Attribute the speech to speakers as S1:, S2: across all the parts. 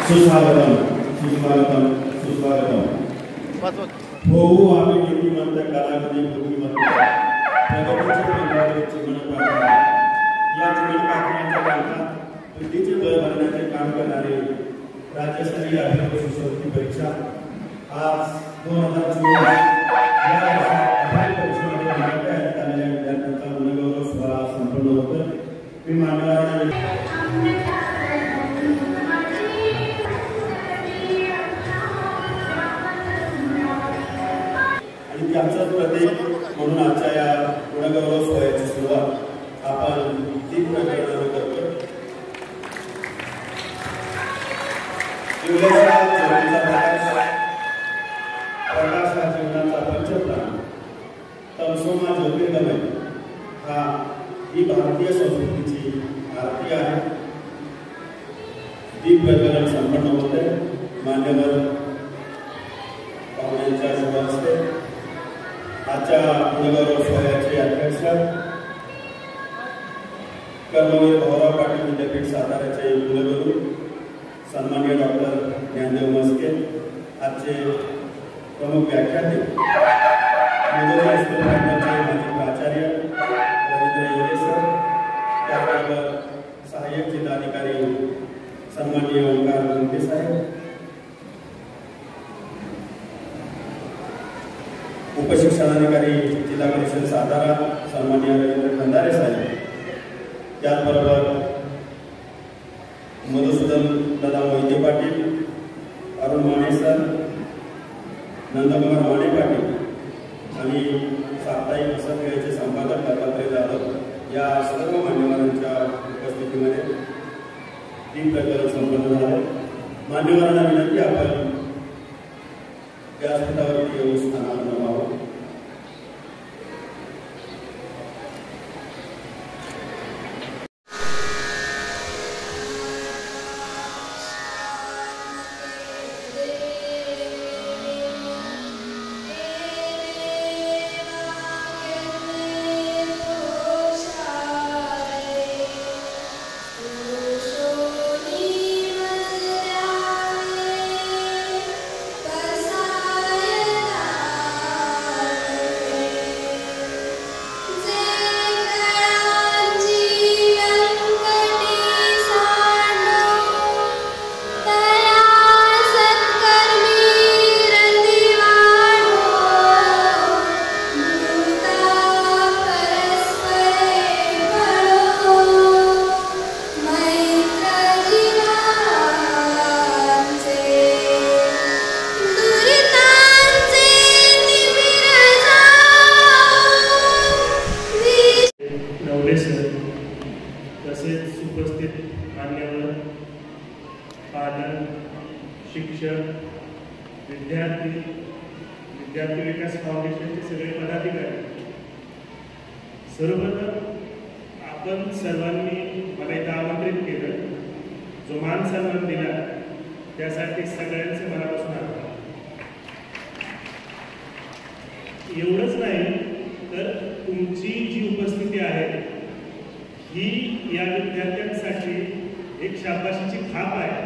S1: सुस्वागतम सुस्वागतम सुस्वागतम होऊ आम्ही नीतिमंत कालावधी बुद्धिमंत प्रगतीचे मंत्रालय जीवन प्रार्थना या जीवन प्रार्थनेच्या काळात बुद्धीचे बळ भरण्याचे काम करणारे राज्यस्तरीय अभिनव शिष्यवृत्ती परीक्षा आज 2024 या अभिनव परीक्षेमध्ये मार्गात आलेल्या विद्यार्थ्यांचा गुणगौरव सोहळा संपन्न होतो. मी मान्यवरांना आमचं प्रतीक म्हणून आजच्या या गुणगौरव सोहळ्याची सुरुवात आपण 3 प्रकरणांनी करतो. प्रकाश हा जीवनाचा पंचप्राण, तमसोमा ज्योतिर्गमय ही भारतीय संस्कृतीची आरती आहे. दीप प्रकरण संपन्न होते. मान्यवर पाहुण्यांच्या शुभ हस्ते आजच्या गुणगौरव सोहळ्याचे अध्यक्ष कर्मवीर भाऊराव पाटील विद्यापीठ साताऱ्याचे कुलगुरू सन्माननीय डॉक्टर ज्ञानदेव मस्के, आजचे प्रमुख व्याख्याते माजी प्राचार्य रवींद्र येळे सर, त्याबरोबर सहाय्यक जिल्हाधिकारी सन्माननीय ओंकार गुंटे साहेब, उपशिक्षणाधिकारी जिल्हा परिषद सातारा सन्माननीय रवींद्र खंदारे साहेब, त्याचबरोबर मधुसूदन दादा मोहिते पाटील, अरुण माने सर, नंदकुमार माने पाटील आणि साप्ताहिक पुस्तकाचे संपादक दत्तात्रय जाधव या सर्व मान्यवरांच्या उपस्थितीमध्ये 3 प्रकरण संपन्न झाले. मान्यवरांना विनंती आपण व्यासपीठावरती येऊन स्थानापन्न व्हावं.
S2: विद्यार्थी विकास फाउंडेशनचे सगळे पदाधिकारी, सर्वप्रथम आपण सर्वांनी मला इथं आमंत्रित केलं, जो मान सन्मान दिला त्यासाठी सगळ्यांचे मनापासून आभार. एवढंच नाही तर तुमची जी उपस्थिती आहे ही या विद्यार्थ्यांसाठी एक शाबाशीची थाप आहे.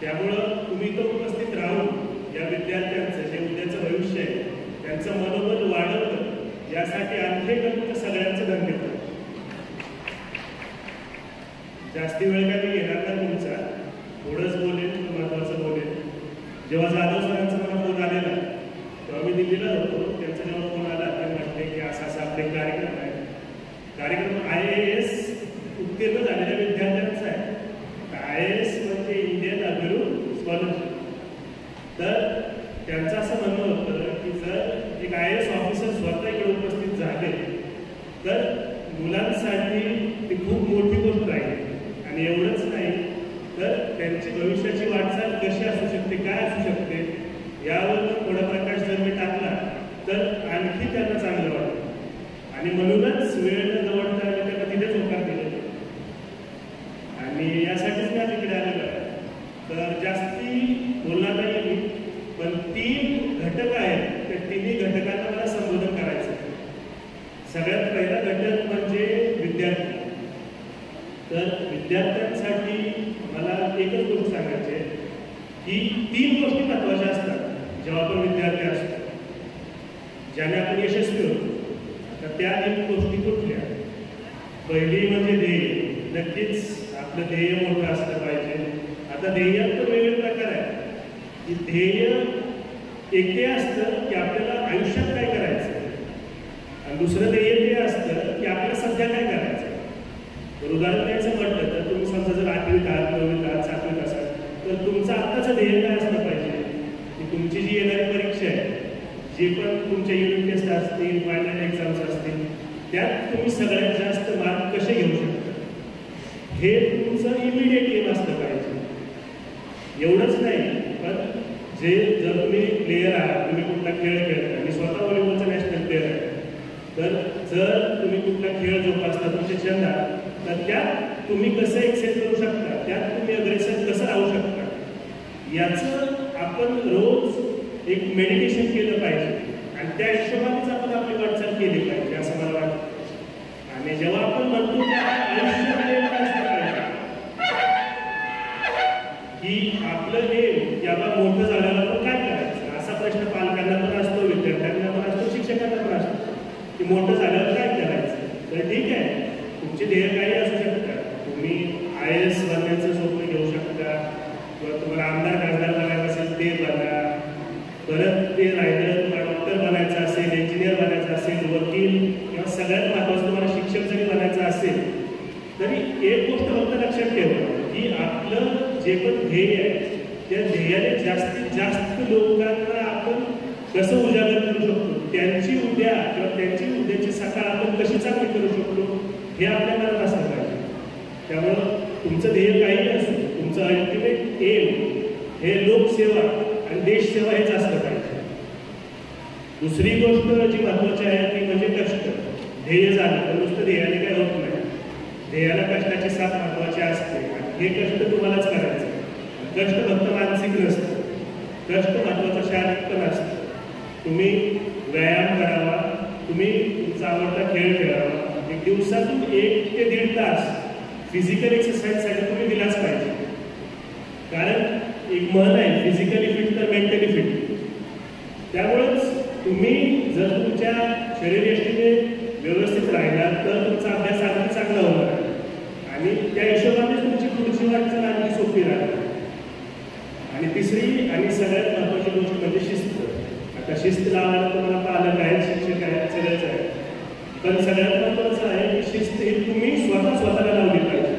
S2: त्यामुळं तुम्ही तो उपस्थित राहून या विद्यार्थ्यांचं जे उद्याचं भविष्य आहे त्यांचं मनोबल वाढवलं यासाठी आणखी तुमचं सगळ्यांचं धन्यवाद. जास्ती वेळ काय मी घेणार नाही तुमचा, थोडंच बोलेन, महत्त्वाचं बोलेन. जेव्हा जाधव सरांचा मला फोन आलेला तेव्हा मी दिल्लीला होतो. त्यांचा जेव्हा फोन आला ते म्हटले की असा आपले कार्यक्रम आहे. कार्यक्रम IAS उत्तीर्ण झालेल्या विद्यार्थ्यांचा आहे. IAS म्हणजे इंडियन अभिरूप स्कॉलरशिप. तर त्यांचं असं म्हणणं होतं की जर एक IAS ऑफिसर स्वतः इकडे उपस्थित झाले तर मुलांसाठी ती खूप मोठी गोष्ट आहे. आणि एवढंच नाही तर त्यांची भविष्याची वाटचाल कशी असू शकते, काय असू शकते यावर थोडा प्रकाश जर मी टाकला तर आणखी त्यांना चांगलं वाटतं. आणि म्हणूनच वेळ जवळता आली त्यांना तिथेच होकार दिलं आणि यासाठीच मी तिकडे आलेलो आहे. तर जास्ती बोलणार नाही मी, पण 3 घटक आहेत. त्या 3ही घटकांना मला संबोधन करायचं आहे. सगळ्यात पहिला घटक म्हणजे विद्यार्थी. तर विद्यार्थ्यांसाठी मला एकच गोष्ट सांगायची आहे की 3 गोष्टी महत्त्वाच्या असतात जेव्हा आपण विद्यार्थी असतो, ज्याने आपण यशस्वी होतो. तर त्या 3 गोष्टी कुठल्या? पहिली म्हणजे ध्येय. नक्कीच आपलं ध्येय मोठं असलं पाहिजे. आता ध्येयात तर वेगवेगळे प्रकार आहेत, की ध्येय एक ते असतं की आपल्याला आयुष्यात काय करायचं, आणि दुसरं ध्येय ते असतं की आपल्याला सध्या काय करायचं. तर उदाहरण द्यायचं म्हटलं तर तुम्ही समजा जर 8वीत आहात, 9वीत आहात, 7वीत असाल, तर तुमचं आत्ताचं ध्येय काय असलं पाहिजे की तुमची जी येणारी परीक्षा आहे, जे पण तुमचे युनिट टेस्ट असतील, फायनल एक्झाम्स असतील, त्यात तुम्ही सगळ्यात जास्त मार्क कसे घेऊ शकता, हे तुमचं इमिडिएट एम असलं पाहिजे. एवढंच नाही, पण जे जर तुम्ही प्लेयर आहात, तुम्ही कुठला खेळ खेळता, मी स्वतः व्हॉलीबॉलचा नॅशनल प्लेयर आहे, तर जर तुम्ही कुठला खेळ जोपासता तुमचे छंद, तर त्यात तुम्ही कसं एक्सेल करू शकता, त्यात तुम्ही अग्रेसर कसं राहू शकता, याचं आपण रोज एक मेडिटेशन केलं पाहिजे आणि त्या हिशोबानेच आपण आपली वाटचाल केली पाहिजे असं मला वाटतं. आणि जेव्हा आपण म्हणतो त्या आयुष्यामध्ये काय असलं पाहिजे की आपलं हे याला मोठं झाल्यावर आपण काय करायचं, असा प्रश्न पालकांना पण असतो, विद्यार्थ्यांना पण असतो, शिक्षकांना पण असतो की मोठं झाल्यावर काय करायचं. तर ठीक आहे, तुमचे ध्येय काही असू शकतात. तुम्ही IAS बनण्याचं स्वप्न घेऊ शकता, किंवा तुम्हाला आमदार खासदार बनायचं असेल ते बना, परत ते राहिलं तुम्हाला डॉक्टर बनायचं असेल, इंजिनियर बनायचं असेल, वकील, किंवा सगळ्यात महत्त्वाचं तुम्हाला शिक्षक जरी बनायचं असेल, तरी एक गोष्ट फक्त लक्षात ठेवा की आपलं जे पण ध्येय आहे त्या ध्येयाने जास्तीत जास्त लोकांना आपण कसं उजागर करू शकतो, त्यांची उद्या किंवा त्यांची उद्याची सकाळ आपण कशी चांगली करू शकतो, हे आपल्या मनात असलं पाहिजे. त्यामुळं तुमचं ध्येय काही असो, तुमचं अल्टिमेट एम हे लोकसेवा आणि देशसेवा हेच असलं पाहिजे. दुसरी गोष्ट जी महत्त्वाची आहे ती म्हणजे कष्ट. ध्येय झालं तर नुसतं ध्येयाने काय होत नाही, ध्येयाला कष्टाची साथ महत्त्वाची असते आणि हे कष्ट तुम्हालाच करायचं. कष्ट फक्त मानसिक नसतं, कष्ट महत्त्वाचं शारीरिक पण असतं. तुम्ही व्यायाम करावा, तुम्ही तुमचा आवडता खेळ खेळावा, एक दिवसातून 1 ते 1.5 तास फिजिकल एक्सरसाइजसाठी तुम्ही दिलाच पाहिजे. कारण एक म्हण आहे, फिजिकली फिट तर मेंटली फिट. त्यामुळेच तुम्ही जर तुमच्या शरीरयष्टीने व्यवस्थित राहिलात तर तुमचा अभ्यास अगदी चांगला होणार आणि त्या हिशोबाने तुमची पुढची वाटचाल आणखी सोपी राहणार. आणि तिसरी आणि सगळ्यात महत्त्वाची गोष्ट म्हणजे शिस्त. आता शिस्त लावायला तुम्हाला पालक आहेत, शिक्षक आहेत, सगळंच आहे, पण सगळ्यात महत्त्वाचं आहे की शिस्त ही तुम्ही स्वतःला लावली पाहिजे.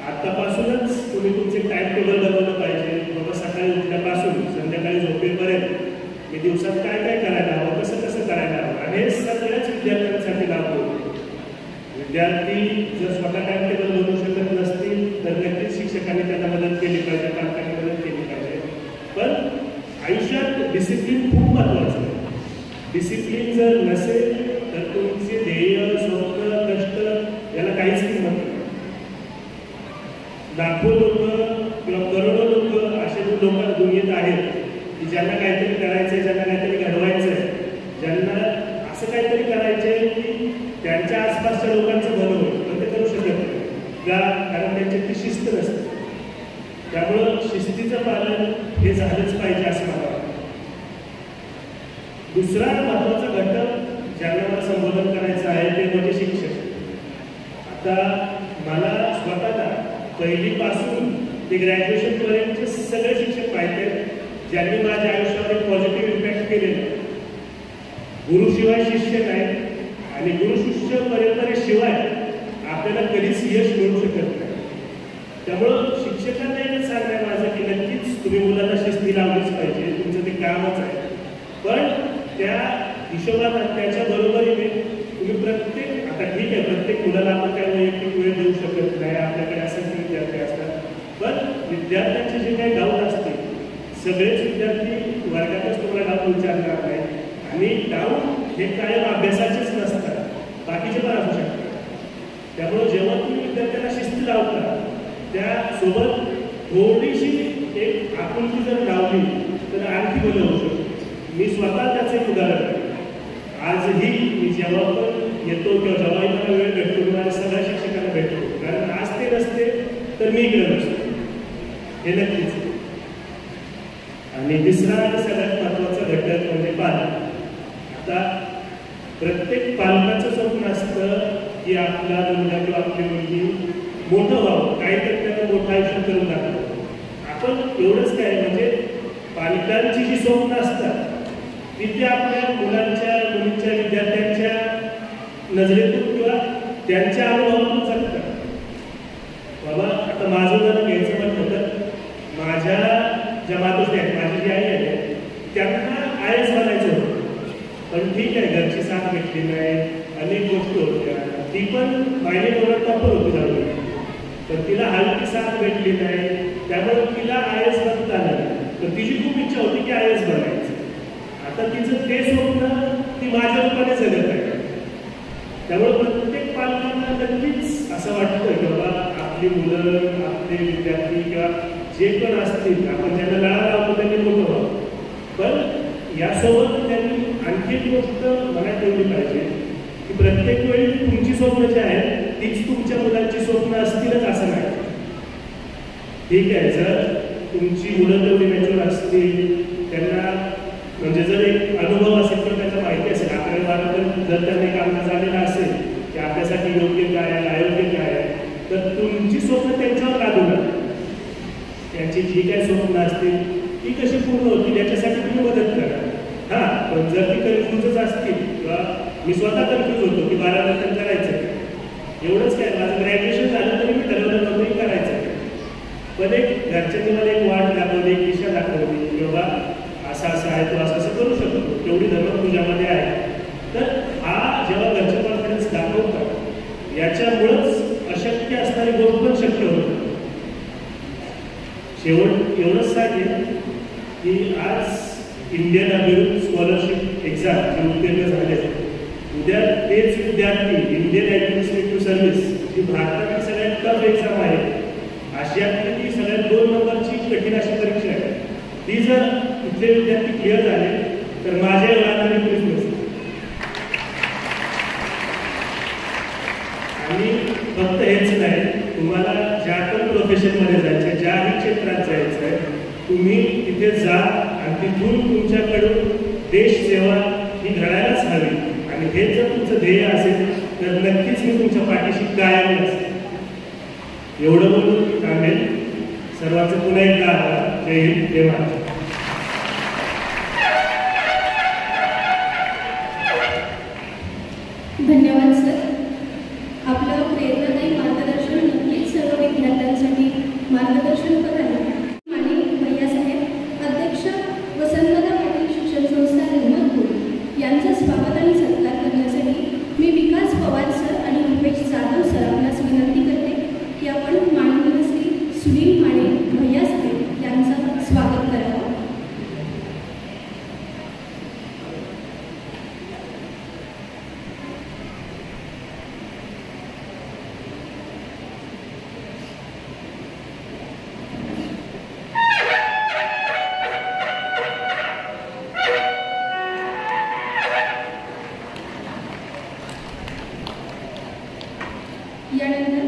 S2: आतापासूनच तुम्ही तुमचे टाइम टेबल बनवलं पाहिजे. बाबा सकाळी उठल्यापासून संध्याकाळी झोपेपर्यंत मी दिवसात काय काय करायला हवं, कसं कसं करायला हवं, आणि हे सगळ्याच विद्यार्थ्यांसाठी लागू. विद्यार्थी जर स्वतः टाइम टेबल बनवू शकत नसतील तर नक्कीच शिक्षकांनी त्यांना मदत केली पाहिजे, पालकांनी मदत केली पाहिजे. पण आयुष्यात डिसिप्लिन खूप महत्त्वाचं आहे. डिसिप्लिन जर नसेल तर तुमचे ध्येय, स्वप्न, कष्ट याला काहीच किंमत नाही. लाखो लोक किंवा करोडो लोक असे लोक दुनियेत आहेत की ज्यांना काहीतरी करायचंय, ज्यांना काहीतरी घडवायचंय, ज्यांना असं काहीतरी करायचंय की त्यांच्या आसपासच्या लोकांचं भलं होईल, पण ते करू शकत नाही का, कारण त्यांची ती शिस्त नसते. त्यामुळं शिस्तीचं पालन हे झालंच पाहिजे असं मला वाटतं. दुसरा महत्त्वाचा घटक ज्यांना मला संबोधन करायचं आहे ते म्हणजे शिक्षक. आता मला स्वतःला पहिलीपासून ते ग्रॅज्युएशनपर्यंतचे सगळे शिक्षक माहिती आहेत ज्यांनी माझ्या आयुष्यावर एक पॉझिटिव्ह इम्पॅक्ट केलेला आहे. गुरुशिवाय शिष्य नाही आणि गुरुशिष्य परंपरेशिवाय आपल्याला कधीच यश मिळू शकत नाही. त्यामुळं शिक्षकांना एक सांगणं आहे माझं की नक्कीच तुम्ही मुलांना शिस्ती लावलीच पाहिजे, तुमचं ते कामच आहे. पण त्या हिशोबाने त्याच्या बरोबरीने तुम्ही प्रत्येक, आता ठीक आहे प्रत्येक मुलाला आपण काय वैयक्तिक वेळ देऊ शकत नाही, आपल्याकडे असेच विद्यार्थी असतात, पण विद्यार्थ्यांचे जे काही डाऊट असतील सगळेच विद्यार्थी वर्गातच तुम्हाला डाऊट विचारणार नाही आणि डाऊट हे कायम अभ्यासाचेच नसतात, बाकीचे पण असू शकतात. त्यामुळे जेव्हा तुम्ही विद्यार्थ्यांना शिस्त लावता त्यासोबत थोडीशी एक आपुलकी जर लावली तर आणखी बदल होऊ शकतो. मी स्वतः त्याचं एक उदाहरण आहे. आजही मी जेव्हा पण येतो किंवा जेव्हाही मला वेळ भेटतो मी माझ्या सगळ्या शिक्षकांना भेटतो, कारण आज ते नसते तर मी इकडे नसतो, हे नक्कीच. आणि तिसरा आणि सगळ्यात महत्त्वाचा घटक म्हणजे पालक. आता प्रत्येक पालकाचं स्वप्न असतं की आपला मुलगा किंवा आपली मुलगी मोठं व्हावं, काहीतरी त्यांना मोठं आयुष्य करून दाखवावं. आपण एवढंच काय म्हणजे पालकांची जी स्वप्न असतात ती ते आपल्या मुलांच्या मुलींच्या विद्यार्थ्यांच्या नजरेतून किंवा त्यांच्या अनुभवातून जगतात. बाबा आता माझं उदाहरण घ्यायचं म्हटलं तर माझ्या ज्या मातोश्री आहेत, माझी जी आई आहे त्यांना आयएस बनायचं होतं, पण ठीक आहे घरची साथ भेटली नाही, अनेक गोष्टी होत्या, ती पण माझी डोळ्यात टॉपर होती जाऊन, तर तिला हलकी साथ भेटली नाही, त्यामुळे तिला आयएस बनता आलं नाही. तर तिची खूप इच्छा होती की आयएस बनायचं. आता तिचं ते स्वप्न ती माझ्या रूपाने जगत आहे. त्यामुळे प्रत्येक पालकांना नक्कीच असं वाटतं की बाबा आपली मुलं, आपले विद्यार्थी किंवा जे पण असतील आपण ज्यांना लळा लावतो त्यांनी मोठं व्हावं. पण यासोबत त्यांनी आणखी एक गोष्ट मनात ठेवली पाहिजे की प्रत्येक वेळी तुमची स्वप्न जी आहेत तीच तुमच्या मुलांची स्वप्न असतीलच असं नाही. ठीक आहे, जर तुमची मुलं तेवढी मॅच्युअर असतील, त्यांना म्हणजे जर एक अनुभव असेल किंवा त्यांना माहिती असेल, आपल्याला जर त्यांना एक अंदाज आलेला असेल की आपल्यासाठी योग्य काय आहे, अयोग्य काय आहे, तर तुमची स्वप्न त्यांच्यावर लागू नका. त्यांची जी काही स्वप्न असतील ती कशी पूर्ण होतील याच्यासाठी तुम्ही मदत करा. हां, पण जर ती कन्फ्युजच असतील किंवा मी स्वतः कन्फ्यूज होतो की 12 नंतर करायचं एवढंच काय, माझं ग्रॅज्युएशन झालं तरी मी ठरवलं नव्हतं करायचं, पण एक घरच्यांनी मला एक वाट दाखवली, एक दिशा दाखवली की बाबा असं असं आहे, तो असं असं करू शकतो, तेवढी धर्म तुझ्यामध्ये आहे. तर हा जेव्हा घरचे कॉन्फिडन्स दाखवतात याच्यामुळंच अशक्य असणारी गोष्ट पण शक्य होतं. शेवट एवढंच सांगेन की आज इंडियन अभिरूप स्कॉलरशिप एक्झाम जे उत्तीर्ण झाले, उद्या तेच विद्यार्थी इंडियन ॲडमिनिस्ट्रेटिव्ह सर्व्हिस जी भारतातील सगळ्यात टफ एक्झाम आहे, आशियातली ती सगळ्यात 2 नंबरची कठीण अशी परीक्षा आहे, ती जर इथले विद्यार्थी क्लिअर झाले तर माझ्या एवढा पोलीस नसते. आणि फक्त हेच नाही, तुम्हाला ज्या पण प्रोफेशनमध्ये जायचं आहे, ज्याही क्षेत्रात जायचं आहे, तुम्ही तिथे जा आणि तिथून तुमच्याकडून देश सेवा ही घडायलाच हवी. आणि हे जर तुमचं ध्येय असेल तर नक्कीच मी तुमच्या पाठीशी कायम असेल. एवढं बोलून मी थांबेल. सर्वांचं पुन्हा एकदा आभार. जय हिंद, जय महाराष्ट्र.
S3: धन्यवाद सर. आपलं प्रेरणादायी मार्गदर्शन नक्कीच सर्व विद्यार्थ्यांसाठी मार्गदर्शनपर आहे. आणि भैयासाहेब, अध्यक्ष वसंतदादा पाटील शिक्षण संस्था अहमदपूर यांचं स्वागत आणि सत्कार करण्यासाठी मी विकास पवार सर आणि रुपेश जाधव सर आपल्यास विनंती करते की आपण माननीय श्री सुनील माने भैयासाहेब यांचं स्वागत करावं. यानंतर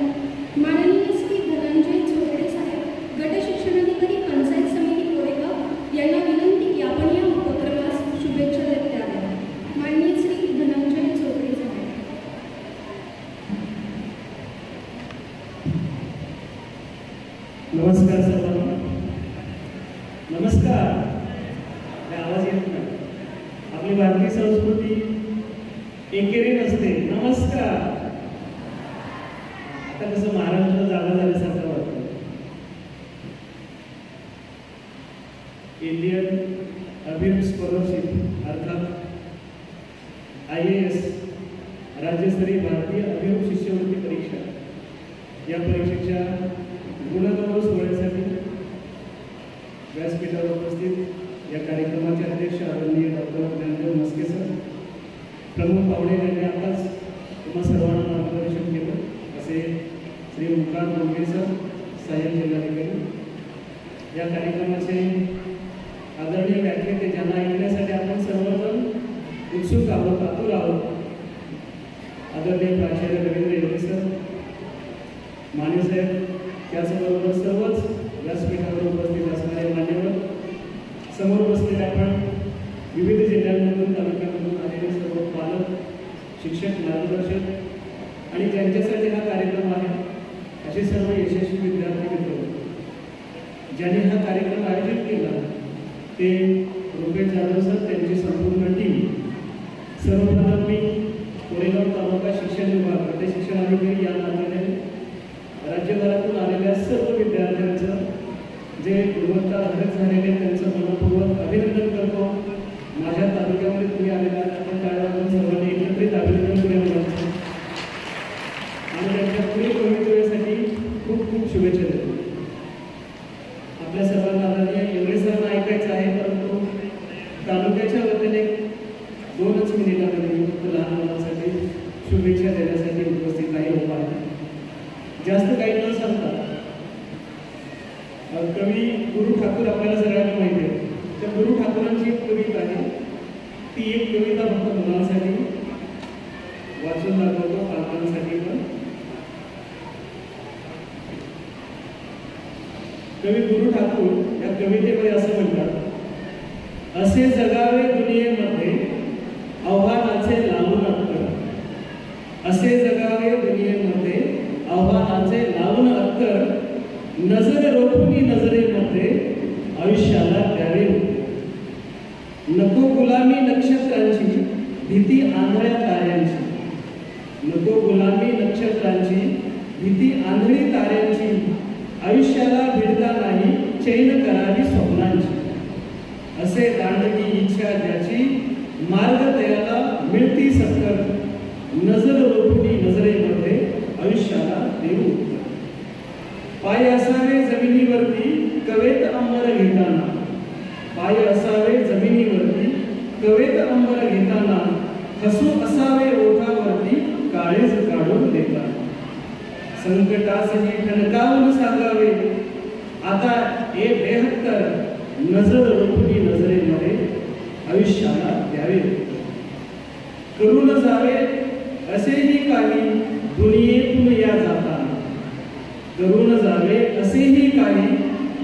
S3: माननीय श्री धनंजय चोपडे साहेब, गट शिक्षणाधिकारी पंचायत समिती कोरेगाव यांना विनंती की आपण या उपक्रमास शुभेच्छा देत द्याव्यात. माननीय श्री धनंजय चोपडे साहेब.
S4: नमस्कार सर्वांना. नमस्कार. आवाज येत नाही. आपली भारतीय संस्कृती एकेरी नसते. नमस्कार. आता कसं महाराष्ट्र जागा झाल्यासारखं वाटतं. इंडियन अभिरूप स्कॉलरशिप अर्थात IAS राज्यस्तरीय भारतीय अभिरूप शिष्यवृत्ती परीक्षा या परीक्षेच्या गुणगौरव सोहळ्यासाठी व्यासपीठावर उपस्थित या कार्यक्रमाचे अध्यक्ष आदरणीय डॉक्टर ज्ञानदेव मस्के सर, प्रमुख पाहुणे यांनी आताच तुम्हा सर्वांना मार्गदर्शन केलं असे श्री मुकार डोंगे सर, सहाय्यक जिल्हाधिकारी. या कार्यक्रमाचे आदरणीय व्याख्याते ज्यांना ऐकण्यासाठी आपण सर्वजण उत्सुक आहोत, आतुर आहोत, आदरणीय प्राचार्य रवींद्र येवले सर, मानेसाहेब, त्याचबरोबर सर्वच व्यासपीठावर उपस्थित असणारे मान्यवर, समोर बसलेले आपण विविध जिल्ह्यांमधून तालुक्यांमधून आलेले सर्व पालक, शिक्षक, मार्गदर्शक आणि ज्यांच्यासाठी हा कार्यक्रम आहे असे सर्व यशस्वी विद्यार्थी मित्र ज्यांनी हा कार्यक्रम आयोजित केला ते रुपेश जाधव सर, त्यांची संपूर्ण टीम. सर्वप्रथम मी कोरेगाव तालुका शिक्षण विभाग ते शिक्षण अधिकारी या नात्याने राज्यभरातून आलेल्या सर्व विद्यार्थ्यांचं जे गुणवत्ताधारक झालेले त्यांचं मनपूर्वक अभिनंदन करतो. माझ्या तालुक्यामध्ये तुम्ही आलेला आपण त्यावेळेला सर्वांनी एकत्रित अभिनंदन करूया आणि त्यांच्या पुढील भवितव्यासाठी खूप खूप शुभेच्छा देतो. आपल्या सर्वांना आदरणीय एवढे सरांना ऐकायचं आहे, परंतु तालुक्याच्या वतीने 2च मिनिटांमध्ये मी फक्त लहान मुलांसाठी शुभेच्छा देण्यासाठी उपस्थित नाही होत आहे. जास्त काही न सांगता कवी गुरु ठाकूर आपल्याला सगळ्यांना माहिती आहे. त्या गुरु ठाकूरांची एक कविता आहे, ती एक कविता फक्त मुलांसाठी वाचून दाखवतो, पालकांसाठी पण. कवी गुरु ठाकूर या कवितेमध्ये असं म्हणतात, असे जगावे दुनियेमध्ये आव्हानाचे लावून अत्तर, असे जगावे दुनियेमध्ये आव्हानाचे लावून अत्तर, नजर रोखुनी नजरेमध्ये आयुष्याला द्यावे. नको गुलामी नक्षत्रांची, भीती आंधळ्या ताऱ्यांची, नको गुलामी नक्षत्रांची, भीती आंधळी ताऱ्यांची, आयुष्याला भिडता नाही चैन करावी स्वप्नांची. असे दांडगी इच्छा ज्याची, मार्ग त्याला मिळती सक्कर, नजर रोखुनी नजरेमध्ये आयुष्याला देऊ. पाय असावे जमिनीवरती कवेत अंबर घेताना, पाय असावे जमिनीवरती कवेत अंबर घेताना, हसू असावे ओठावरती काळीज काढून देताना. संकटासही ठणकावून सांगावे आता ए बेहत्तर, नजर रोखुनी नजरेमध्ये आयुष्याला द्यावे. करून जावे असेही काही दुनियेतून या जाताना, करून जावे असेही काही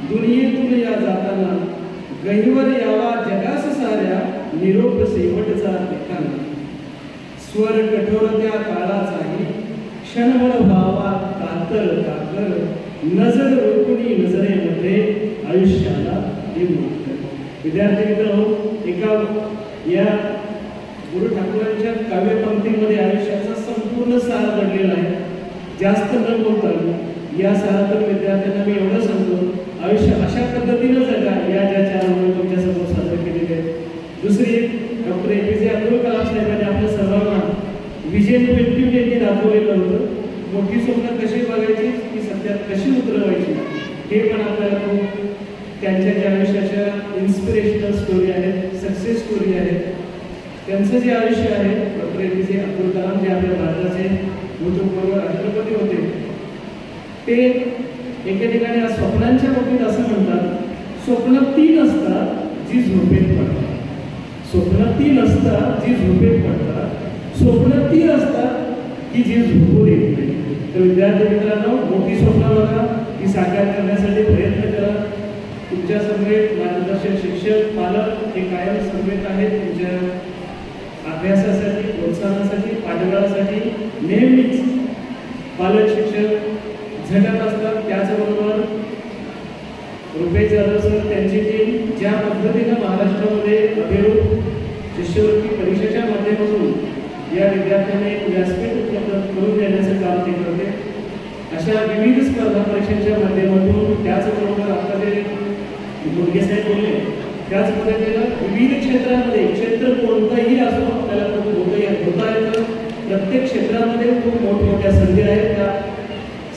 S4: दुनियेतून या जाताना, गहिवर यावा जगास साऱ्या निरोप शेवटचा देताना. स्वर कठोर त्या काळाचाही क्षणभर भावा कातर कातर, नजर रोखुनी नजरेमध्ये आयुष्याला देऊ. विद्यार्थी मित्रांनो, एका या गुरु ठाकूरांच्या काव्यपंक्तीमध्ये आयुष्याचा संपूर्ण सार दडलेला आहे. जास्त न बोलता या सारातून विद्यार्थ्यांना मी एवढं सांगतो, आयुष्य अशा पद्धतीनं जगा या ज्या 4 ओळी तुमच्या समोर सादर केलेले आहेत. दुसरी डॉक्टर APJ अब्दुल कलाम साहेबांनी आपल्या सर्वांना विजन 2020 दाखवलेलं होतं. मोठी स्वप्न कशी बघायची, ती सत्यात कशी उतरवायची, हे पण आपल्याला खूप त्यांच्या ज्या आयुष्याच्या इन्स्पिरेशनल स्टोरी आहेत, सक्सेस स्टोरी आहेत. त्यांचं जे आयुष्य आहे, डॉक्टर APJ अब्दुल कलाम जे आपल्या भारताचे भूतपूर्व राष्ट्रपती होते, ते एके ठिकाणी स्वप्नांच्या बाबतीत असं म्हणतात, स्वप्न 3 असतात जी झोपेत पडतात, स्वप्न 3 असतात जी झोपेत पडतात, स्वप्न 3 असतात की जी झोपून येत नाही. तर विद्यार्थी मित्रांनो, मोठी स्वप्न बघा, ती साकार करण्यासाठी प्रयत्न करा. तुमच्या समवेत मार्गदर्शक शिक्षक, पालक हे कायम समवेत आहेत. तुमच्या अभ्यासासाठी, प्रोत्साहनासाठी, पाठबळासाठी नेहमीच पालक शिक्षक झटत असतात. त्याचबरोबर रुपेश जाधव सर, त्यांची टीम ज्या पद्धतीनं महाराष्ट्रामध्ये अभिरूप शिष्यवृत्ती परीक्षेच्या माध्यमातून या विद्यार्थ्यांना एक व्यासपीठ उपलब्ध करून देण्याचं काम ते करते. अशा विविध स्पर्धा परीक्षांच्या माध्यमातून, त्याचबरोबर आता जे मुलगे साहेब बोलले त्याच पद्धतीनं विविध क्षेत्रामध्ये, क्षेत्र कोणतंही असो आपल्याला होता येतं. प्रत्येक क्षेत्रामध्ये खूप मोठमोठ्या संधी आहेत. त्या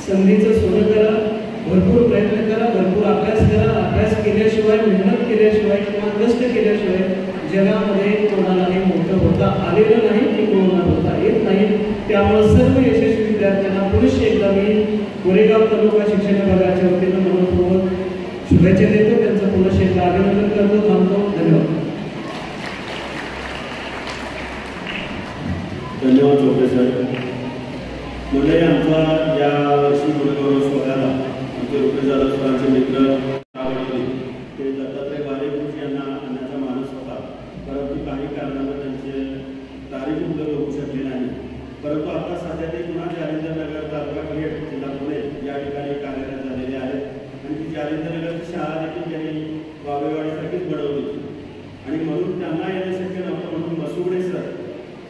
S4: संधीचं सोनं करा, भरपूर प्रयत्न करा, भरपूर अभ्यास करा. अभ्यास केल्याशिवाय, मेहनत केल्याशिवाय किंवा कष्ट केल्याशिवाय जगामध्ये कोणालाही मोठं होता आलेलं नाही, की कोणाला होता येत नाही. त्यामुळे सर्व यशस्वी विद्यार्थ्यांना पुरुष एकदा मी कोरेगाव तालुका शिक्षण विभागाच्या वतीनं मनपूर्वक शुभेच्छा देतो. त्यांचं पुरुष एकदा अभिनंदन करतो. थांबतो. धन्यवाद.
S1: धन्यवाद चोपडे साहेब. मंडळी, आमचा या वर्षी गुणगौरव सोहळ्याला आमचे रुपेश जाधव सरांचे मित्र आवडले ते दत्तात्रय बालेगुरुजी यांना पाहता सध्या ते पुन्हा जालिंदरनगर तालुका खेड जिल्हा पुणे या ठिकाणी कार्यरत झालेले आहेत आणि ती जालिंदरनगरची शाळा देखील त्यांनी बाबेवाडीसारखीच बनवली आणि म्हणून त्यांना येणे शक्य नव्हतं म्हणून मसुगडे सर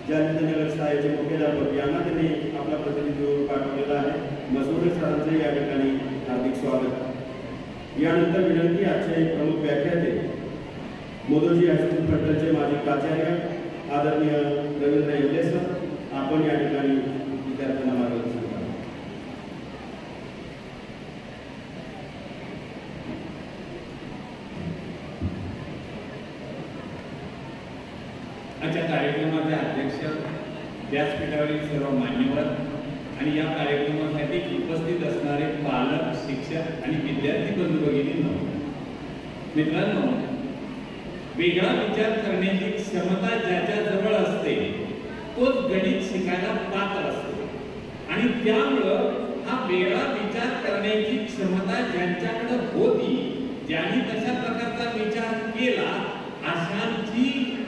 S1: जालिंदरनगर शाळेचे मुख्याध्यापक यांना त्यांनी आपला प्रतिनिधी पाठवलेला आहे. मसुगडे सरांचे या ठिकाणी हार्दिक स्वागत. यानंतर विनंती आजचे प्रमुख व्याख्याते मोदोजी हायस्कूल फलटणचे माजी प्राचार्य आदरणीय रवींद्र येवले सर, आपण या ठिकाणी विद्यार्थ्यांना मार्गदर्शन करा.
S5: आजच्या कार्यक्रमाचे अध्यक्ष, व्यासपीठावरील सर्व मान्यवर आणि या कार्यक्रमासाठी उपस्थित असणारे पालक, शिक्षक आणि विद्यार्थी बंधू भगिनींनो, मित्रांनो, वेगळा विचार करण्याची क्षमता ज्याच्याजवळ असते तोच गणित शिकायला पात्र असतो आणि त्यामुळं हा वेगळा विचार करण्याची क्षमता ज्यांच्याकडे होती, ज्यांनी तशा प्रकारचा विचार केला,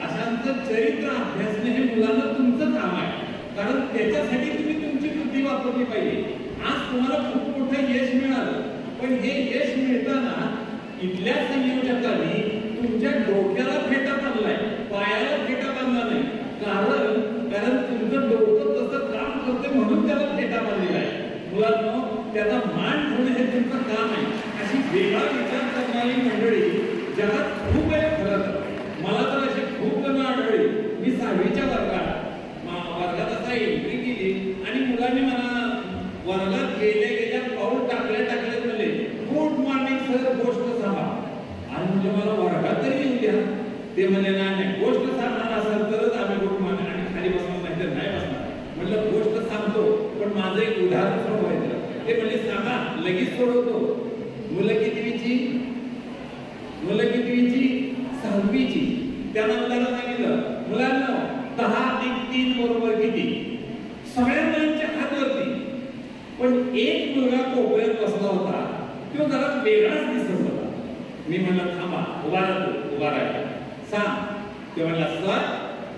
S5: अशांचं चरित्र अभ्यासणे हे मुलांना तुमचं काम आहे. कारण त्याच्यासाठी तुम्ही तुमची बुद्धी वापरली पाहिजे. आज तुम्हाला खूप मोठं यश मिळालं, पण हे यश मिळताना इथल्या संयोजकांनी तुमच्या डोक्याला फेटा बांधलाय, पायाला फेटा बांधला नाही. कारण तुमचं डोकं तसं काम करते म्हणून त्याला फेटा बांधलेला आहे. मुलांना त्याचा मान ठेवणं हे तुमचं काम आहे. अशी वेगळा विचार करणारी मंडळी जगात खूप आहे. खरं मला तर अशी खूप जण आढळली. मी 6वीच्या वर्गात असा एंट्री केली आणि मुलांनी मला वर्गात गेल्या पाऊल टाकल्या म्हणले, गुड मॉर्निंग सर, गोष्ट सांगा. आणि म्हणजे मला वर्गात तरी येऊ द्या. ते म्हणले नाही, गोष्ट सांगणार असेल तरच आम्ही गुड मॉर्निंग, आणि खाली बसणार नाही तर नाही बसणार. म्हटलं गोष्ट सांगतो, पण माझं एक उदाहरण सोडवायचं. ते म्हणले सांगा, लगेच सोडवतो. मुलं कितवीची? 6वीची. त्यांना मुलांना सांगितलं, मुलांना 10 अधिक 3 बरोबर किती? सगळ्या मुलांच्या हातावरती. पण एक मुलगा कोपऱ्यात बसला होता, तो जरा वेगळाच दिसत होता. मी म्हणलं थांबा, उभा राहा, सांग. ते म्हणला सर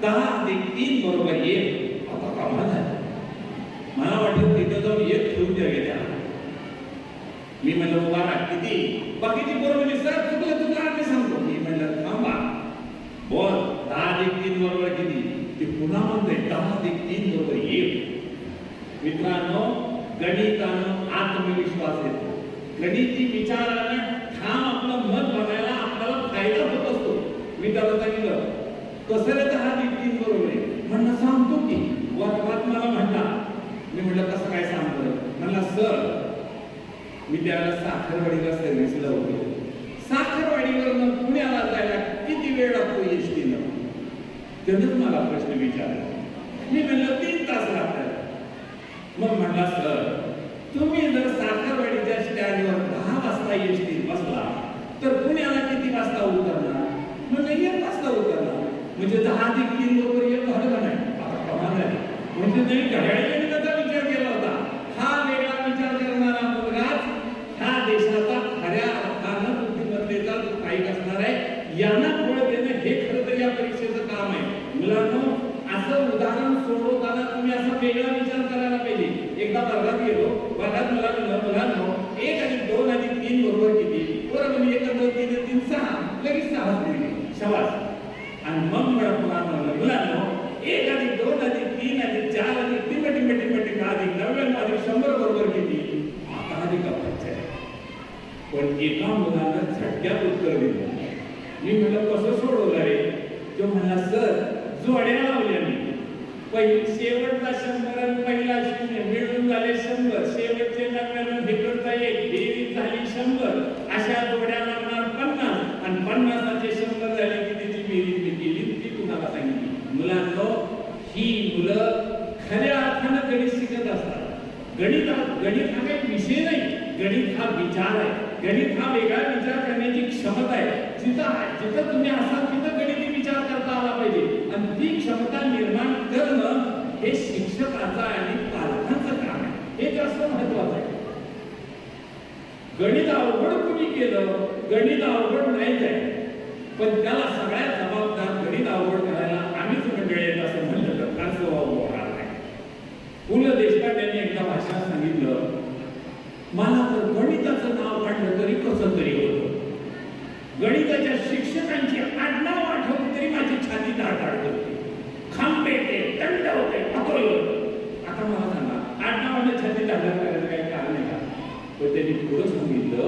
S5: 10 अधिक 3 बरोबर 1. आता कमाल झाला. मला वाटलं तिथे जाऊन 1 ठेवून द्या गेल्या. मी म्हणलं उभा राहा, किती? बाकीची बरोबर सर चुकलं तुला आम्ही सांगतो. मी म्हणलं थांबा, बोल 10 अधिक 3 बरोबर किती? ते पुन्हा म्हणते 10 अधिक 3 बरोबर 1. मित्रांनो, गणितानं आत्मविश्वास येतो. गणिती विचारानं ठाम आपलं मत बनायला आपल्याला फायदा होत असतो. मी त्याला सांगितलं कसं रे 10 अधिक 3 बरोबर आहे? म्हणलं सांगतो की. वर्गात मला म्हणला. मी म्हटलं कसं काय सांगतो? म्हणला सर मी त्याला साखरवाडीला सर्व्हिसला होतो. साखरवाडीवरनं पुण्याला जायला किती वेळ लागतो एसटीनं? त्यानंच मला प्रश्न विचारला. मी म्हणलं 3 तास लागतात. मग म्हणला सर तुम्ही जर साखरवाडीच्या स्टँडवर 10 वाजता एसटीत बसला तर पुण्याला किती वाजता उतरणार? म्हणलं 1 वाजता उतरणार. म्हणजे 10 अधिक 3 बरोबर 1 झालं का नाही? आता कमाल झाली. म्हणजे नाही घड्याळीने त्याचा विचार केला होता. हा वेगळा विचार करणारा मुलगाच ह्या देशाचा खऱ्या अर्थानं बुद्धिमत्तेचा पाईक असणार आहे. यांना फळ देणं हे खरं तर या परीक्षेचं काम आहे. मुलांनो, असं उदाहरण सोडवताना तुम्ही असा वेगळा विचार करायला पाहिजे. एकदा वर्गात गेलो, वर्गात मुलांनो 1 अधिक 2 अधिक 3 बरोबर किती? बरोबर 1 अधिक 2 3 3 6. लगेच 6 मिळाले. शाबास. आणि मग मुलांनो 1 अधिक 2 अधिक 3 अधिक 4 अधिक 3 अधिक 99 अधिक 100 बरोबर किती? आता अधिक अपेक्षा आहे. पण एका मुलानं झटक्यात उत्तर दिलं. मी म्हणलं कसं सोडवलं रे? तो म्हणला सर जोड्या लावल्या मी. शेवटचा 100 आणि पहिला 0 मिळून झाले 100. शेवटचे 99 इकडचा 1 बेरीज झाली 100. अशा जोड्या लागणार 50 आणि 50चे 100 झाले की त्याची बेरीज मी केली. ती कुणाला सांगितली? मुलांनो, ही मुलं खऱ्या अर्थानं गणित शिकत असतात. गणित हा काही विषय नाही. गणित हा विचार आहे. गणित हा वेगळा विचार करण्याची क्षमता आहे. जिथं तुम्ही असाल तिथं गणिती विचार करता आला पाहिजे. आणि ती क्षमता निर्माण करणं हे शिक्षकाचं आणि पालकांचं काम आहे. हे जास्त महत्वाचं आहे. गणित अवघड कुणी केलं? गणित अवघड नाहीच आहे, पण त्याला सगळ्यात जबाबदार गणित अवघड करायला आम्हीच मंडळी आहेत असं म्हणलं तर फारसं होणार नाही. पु ल देशपांड्यांनी एकदा भाषणात सांगितलं, मला तर गणिताचं नाव काढलं तरी कसं तरी होतं, गणिताच्या शिक्षकांची आडनाव आठवलं तरी माझी छाती धाडधाड करते, खांबेते, दंड होते, पतोल होतं. आता मला सांगा, आडनावाने छाती धाडधाड करायचं काही कारण आहे का? पण त्यांनी पुढं सांगितलं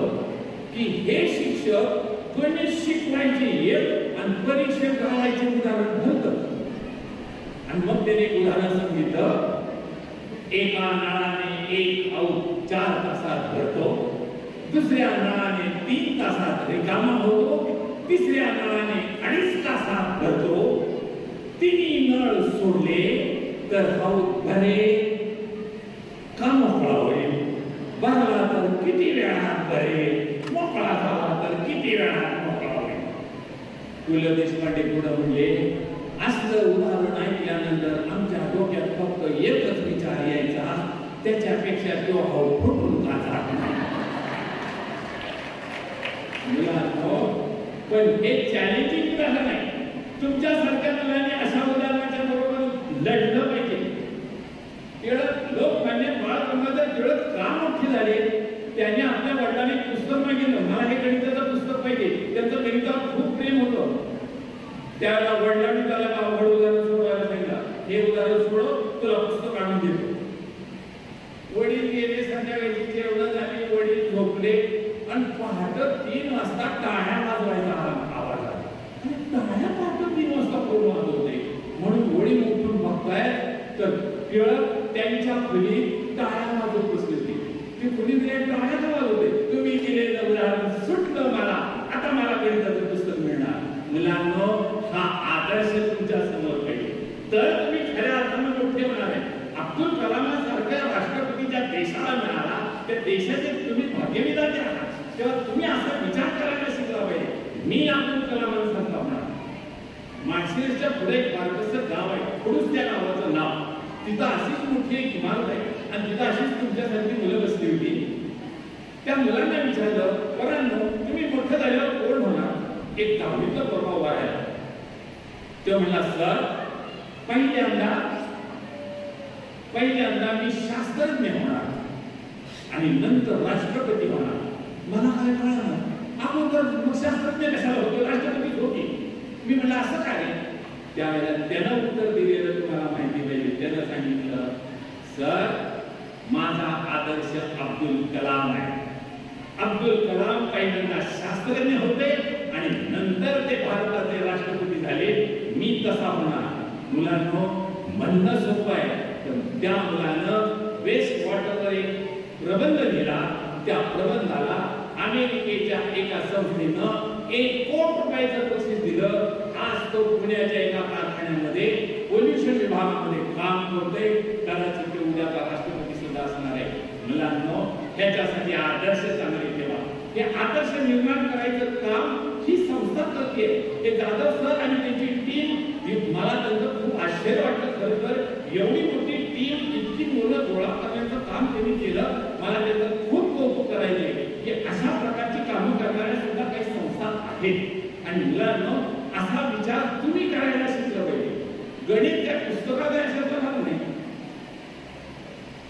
S5: की हे शिक्षक गणित शिकवायचे एक आणि परीक्षेत करायचे उदाहरण ठरतं. आणि मग त्याने एक उदाहरण सांगितलं, एका नळाने एक आऊट 4 तासात भरतो, दुसऱ्या नळाने 3 तासात रिकामा होतो, तिसऱ्या नळाने 2.5 तासात भरतो. तिन्ही नळ सोडले तर आऊट भरे का मोकळा होईल, भरला तर किती वेळात भरेल, मोकळा झाला तर किती वेळात मोकळा होईल. पु ल देशपांडे पुढे म्हणले, असलं उदाहरण ऐकल्यानंतर आमच्या डोक्यात फक्त एकच विचार यायचा, त्याच्यापेक्षा तो हाव फुटून का जात नाही. मुलांनो, पण हे चॅलेंजिंग उदाहरण आहे. तुमच्यासारख्या मुलांनी अशा उदाहरणाच्या बरोबर लढलं पाहिजे. टिळक, लोकमान्य बाळ गंगाधर टिळक का मोठे झाले? त्यांनी आपल्या वडिलांनी पुस्तक मागितलं, मला हे गणिताचं पुस्तक पाहिजे. त्यांचं गणितावर खूप प्रेम होतं. त्याला वडिलांनी त्याला अवघड उदाहरण सोडवायला सांगितलं, हे उदाहरण सोडव, तुला पुस्तक आणून देतो. वडील गेले, संध्याकाळची जेवण झाली, वडील झोपले आणि पहाटे 3 वाजता टाळ्या वाजवायचा आवाज आला. आणि टाळ्या पहाटे 3 वाजता कोण वाजवते म्हणून वडील उठून बघताय तर टिळक त्यांच्या खोलीत टाळ्या वाजवत बसले होते. ती खोली टाळ्या का वाजवते? तुम्ही केलेलं उदाहरण सुटलं मला, आता मला गणिताचं पुस्तक मिळणार. मुलांनो, हा आदर्श तुमच्या समोर पाहिजे, तर तुम्ही खऱ्या अर्थाने मोठे होणार आहे. अब्दुल कलामांसारख्या राष्ट्रपतीच्या देशाला मिळाला, त्या देशाचे तुम्ही भाग्यविधाते आहात, तेव्हा तुम्ही असा विचार करायला शिकला पाहिजे. मी अब्दुल कलामांसारखा होणार. माळशिरसच्या पुढे एक बारकसं गाव आहे, खडूस त्या गावाचं नाव. तिथं अशीच मोठी एक इमारत आहे आणि तिथं अशीच तुमच्यासारखी मुलं बसली होती. त्या मुलांना विचारलं, पोरांनो, तुम्ही मोठं झाल्यावर कोण होणार? एक 10वीतला पोरगा उभा राहिला. तो म्हणला, सर, पहिल्यांदा मी शास्त्रज्ञ होणार आणि नंतर राष्ट्रपती होणार. मला काय कळलं, अगोदर मग शास्त्रज्ञ कशाला होतो, राष्ट्रपती होती. मी म्हणलं, असं काय? त्यावेळेला त्यानं उत्तर दिलेलं तुम्हाला माहिती पाहिजे. त्यानं सांगितलं, सर, माझा आदर्श अब्दुल कलाम आहे. अब्दुल कलाम पहिल्यांदा शास्त्रज्ञ होते आणि नंतर ते भारताचे राष्ट्रपती झाले. मी तसा होणार. मुलांनो, म्हणणं सोपं आहे, तर त्या मुलानं वेस्ट वॉटरवर एक प्रबंध लिहिला. त्या प्रबंधाला अमेरिकेच्या एका संस्थेनं 1 कोटी रुपयाचं बक्षीस दिलं. आज तो पुण्याच्या एका कारखान्यामध्ये पोल्युशन विभागामध्ये काम करतोय. कदाचित ते उद्याचा राष्ट्रपती सुद्धा असणार आहे. मुलांनो, ह्याच्यासाठी आदर्श चांगले ठेवा. हे आदर्श निर्माण करायचं काम ही संस्था करते. हे जाधव सर आणि त्यांची टीम, मला त्यांचं खूप आश्चर्य वाटतं. खरं तर एवढी मोठी टीम, इतकी मुलं गोळा करण्याचं काम त्यांनी केलं. मला त्याचं खूप कौतुक करायचे की अशा प्रकारची कामं करणाऱ्या सुद्धा काही संस्था आहेत. आणि मुलांनो, असा विचार तुम्ही करायला शिकलं पाहिजे. गणित त्या पुस्तकात अशाचं भाग नाही.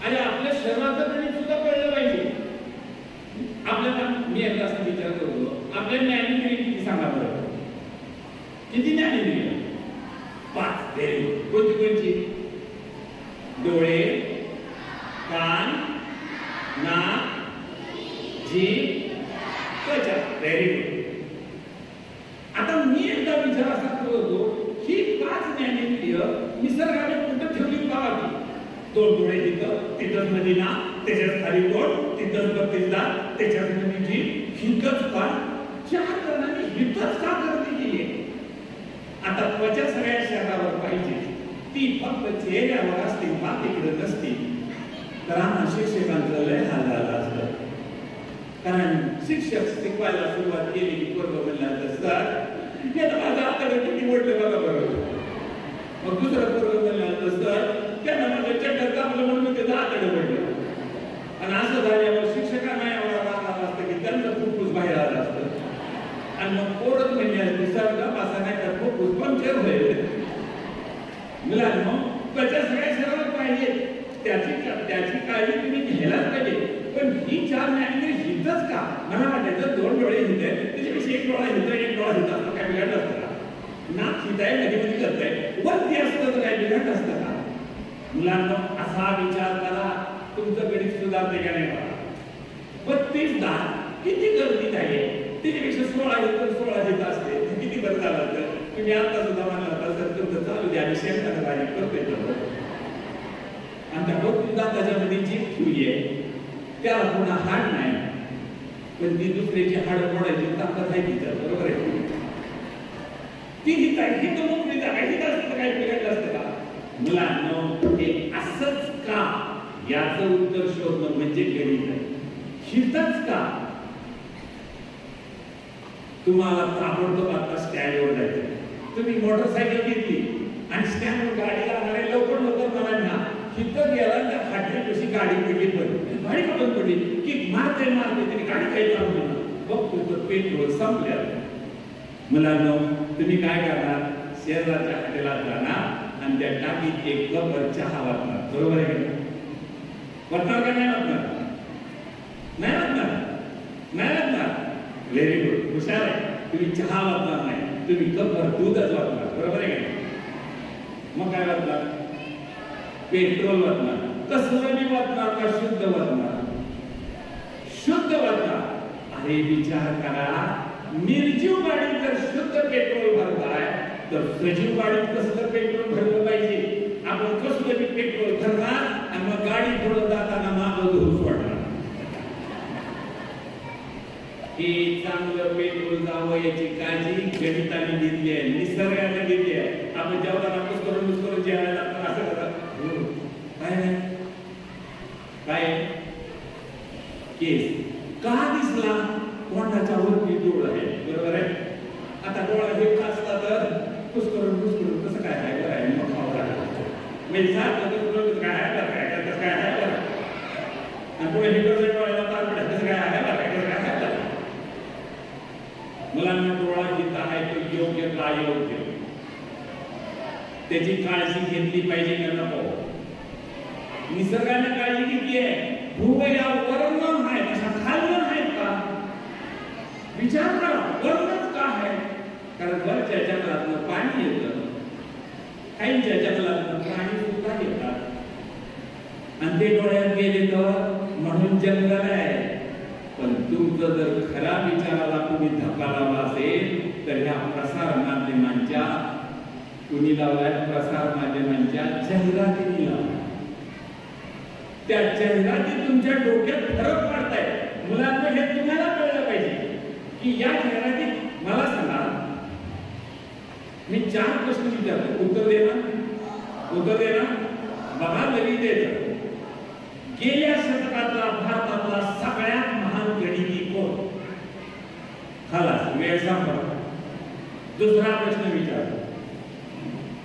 S5: आणि आपल्या शरीराचं गणित सुद्धा कळलं पाहिजे. आपल्याला मी एकदा असा विचार करतो, आपल्या ज्ञानेंद्रिय किती सांगा बरं? किती ज्ञानेंद्रिय? 5. कोणती? डोळे, कान, नाक, जीभ, त्वचा. Very good. आता मी एकदा विचार असा करतो, ही 5 ज्ञानेंद्रिय निसर्गाने कुठं ठेवली पाहावी. 2 डोळे तिथंच मध्ये नाक, त्याच्यात खाली तोंड, तिथंच 32 दात, त्याच्यात मध्ये जीभ, हिथंच कान. 4 जणांनी हिथंच का गर्दी केली आहे? आता त्वचा सगळ्या शरीरावर पाहिजे, ती फक्त चेहऱ्यावर असते, बाकीकडे नसते. तर आम्हा शिक्षकांचं लय हाल झाला असतं. कारण शिक्षक शिकवायला सुरुवात केली की वर्ग म्हणला सर, हे तर माझं आतडं किती मोठं बघा बरोबर. मग दुसरं वर्ग म्हणला सर, त्यांना माझं चक्कर कापलं म्हणून त्याचं आतडं पडलं. आणि असं झाल्यावर शिक्षकांना एवढा राग आला असतं की त्यांचं फुफ्फुस बाहेर आलं असतं. आणि मग पोरच म्हणजे सर का असा नाही तर फुफ्फुस पंक्चर होईल. मुलांनो, त्वचा सगळ्या शरीरावर पाहिजे, त्याचा त्याची काळजी तुम्ही घ्यायलाच पाहिजे. पण ही 4 ज्ञानेंद्रिय हितच का? मला वाटायचं 2 डोळे हित आहेत, त्याच्यापेक्षा 1 डोळा हित, 1 डोळा हित असतं, काय बिघाड असतं का? नाक हित आहे, मध्ये मध्ये करताय, वरती असतं तर काय बिघाड असतं का? मुलांना असा विचार करा, तुमचं गणित सुधारते का नाही बघा. 32 दात किती गर्दीत आहे, त्याच्यापेक्षा 16 हित 16 हित असते, किती बरं झालं. तर तुम्ही आता सुद्धा म्हणला होता तर तुमचं चालू द्या, विषय करतोय. आणि त्या 32 दाताच्या मध्ये जी ठेवली आहे त्याला पुन्हा हाड नाही, पण ती दुसऱ्याची हाड मोडायची ताकद आहे तिच्या, बरोबर आहे. ती हित आहे, हित मोकळी जागा, हित असतं तर काही बिघडलं असतं का? मुलांनो, हे असंच का याचं उत्तर शोधणं म्हणजे गणित आहे. हितच का? तुम्हाला ताबडतोब आता स्टँडवर जायचं. तुम्ही मोटरसायकल घेतली आणि स्टँडवर गाडी लागणारे लवकर मला ना तिथं गेला त्या फाटल्यापाशी गाडी पडली, गाडी का बंद पडली की मारते तरी गाडी काही चालू नाही. बघतो तर पेट्रोल संपलं. मुलांनो, तुम्ही काय करणार? शहराच्या हॉटेला जाणार आणि त्या टाकीत एक कप चहा वाटणार, बरोबर आहे का? वाटणार का नाही वाटणार? नाही वाटणार, नाही वाटणार. व्हेरी गुड, हुशार आहे. तुम्ही चहा वाटणार नाही, तुम्ही कपभर दूधच वाटणार, बरोबर आहे का? मग काय वाटणार? पेट्रोल वाटणार. कसलं बी वाटणार का शुद्ध वाटणार? शुद्ध वाटणार. अरे विचार करा, निर्जीव गाडीत जर शुद्ध पेट्रोल भरताय तर सजीव गाडीत कसलं पेट्रोल भरलं पाहिजे? आपण कसलं बी पेट्रोल भरणार आणि मग गाडी थोडं जाताना मागं धूस वाटणार. हे चांगलं पेट्रोल जावं याची काळजी गणिताने घेतली आहे, निसर्गाने घेतली आहे. आपण जेवताना करून जेवायला लागतो असं करतात. काय नाही काय केस का दिसला? कोणाच्या वरती डोळा आहे, बरोबर आहे. आता डोळा हे असता तर कुसकरून कसं काय आहे, बरं आहे. मग खावं लागतं मी सारखं काय आहे बरं, काय कसं काय आहे बरं. आणि पुढे हे डोळ्याला तार पडत कसं काय आहे बरं, कसं काय आहे बरं. मुलांना डोळा जिथं आहे तो योग्य का अयोग्य त्याची काळजी घेतली पाहिजे का नको? निसर्गाने काळजी घेतली आहे. भूवयावरून आहे अशा खालून आहेत का? विचार करा, वरूनच का आहे? कारण वरच्या जंगलातनं पाणी येतं, काहींच्या जंगलातनं प्राणी सुद्धा येतात आणि ते डोळ्यात गेले तर म्हणून जंगल आहे. पण तुमचं जर खरा विचाराला तुम्ही धक्का लावला असेल तर ह्या प्रसार माध्यमांच्या कुणी लावलाय? प्रसार माध्यमांच्या जाहिराती लावल्या. त्या जाहिराती तुमच्या डोक्यात फरक पाडताय. मुलांना हे तुम्हाला कळलं पाहिजे की या जाहिरातीत मला सांगा, मी 4 प्रश्न विचारतो, उत्तर देणार बघा. लगेच द्यायचं. गेल्या शतकातला भारतातला सगळ्यात महान गणिती कोण? खलास, वेळ संपला. दुसरा प्रश्न विचारतो,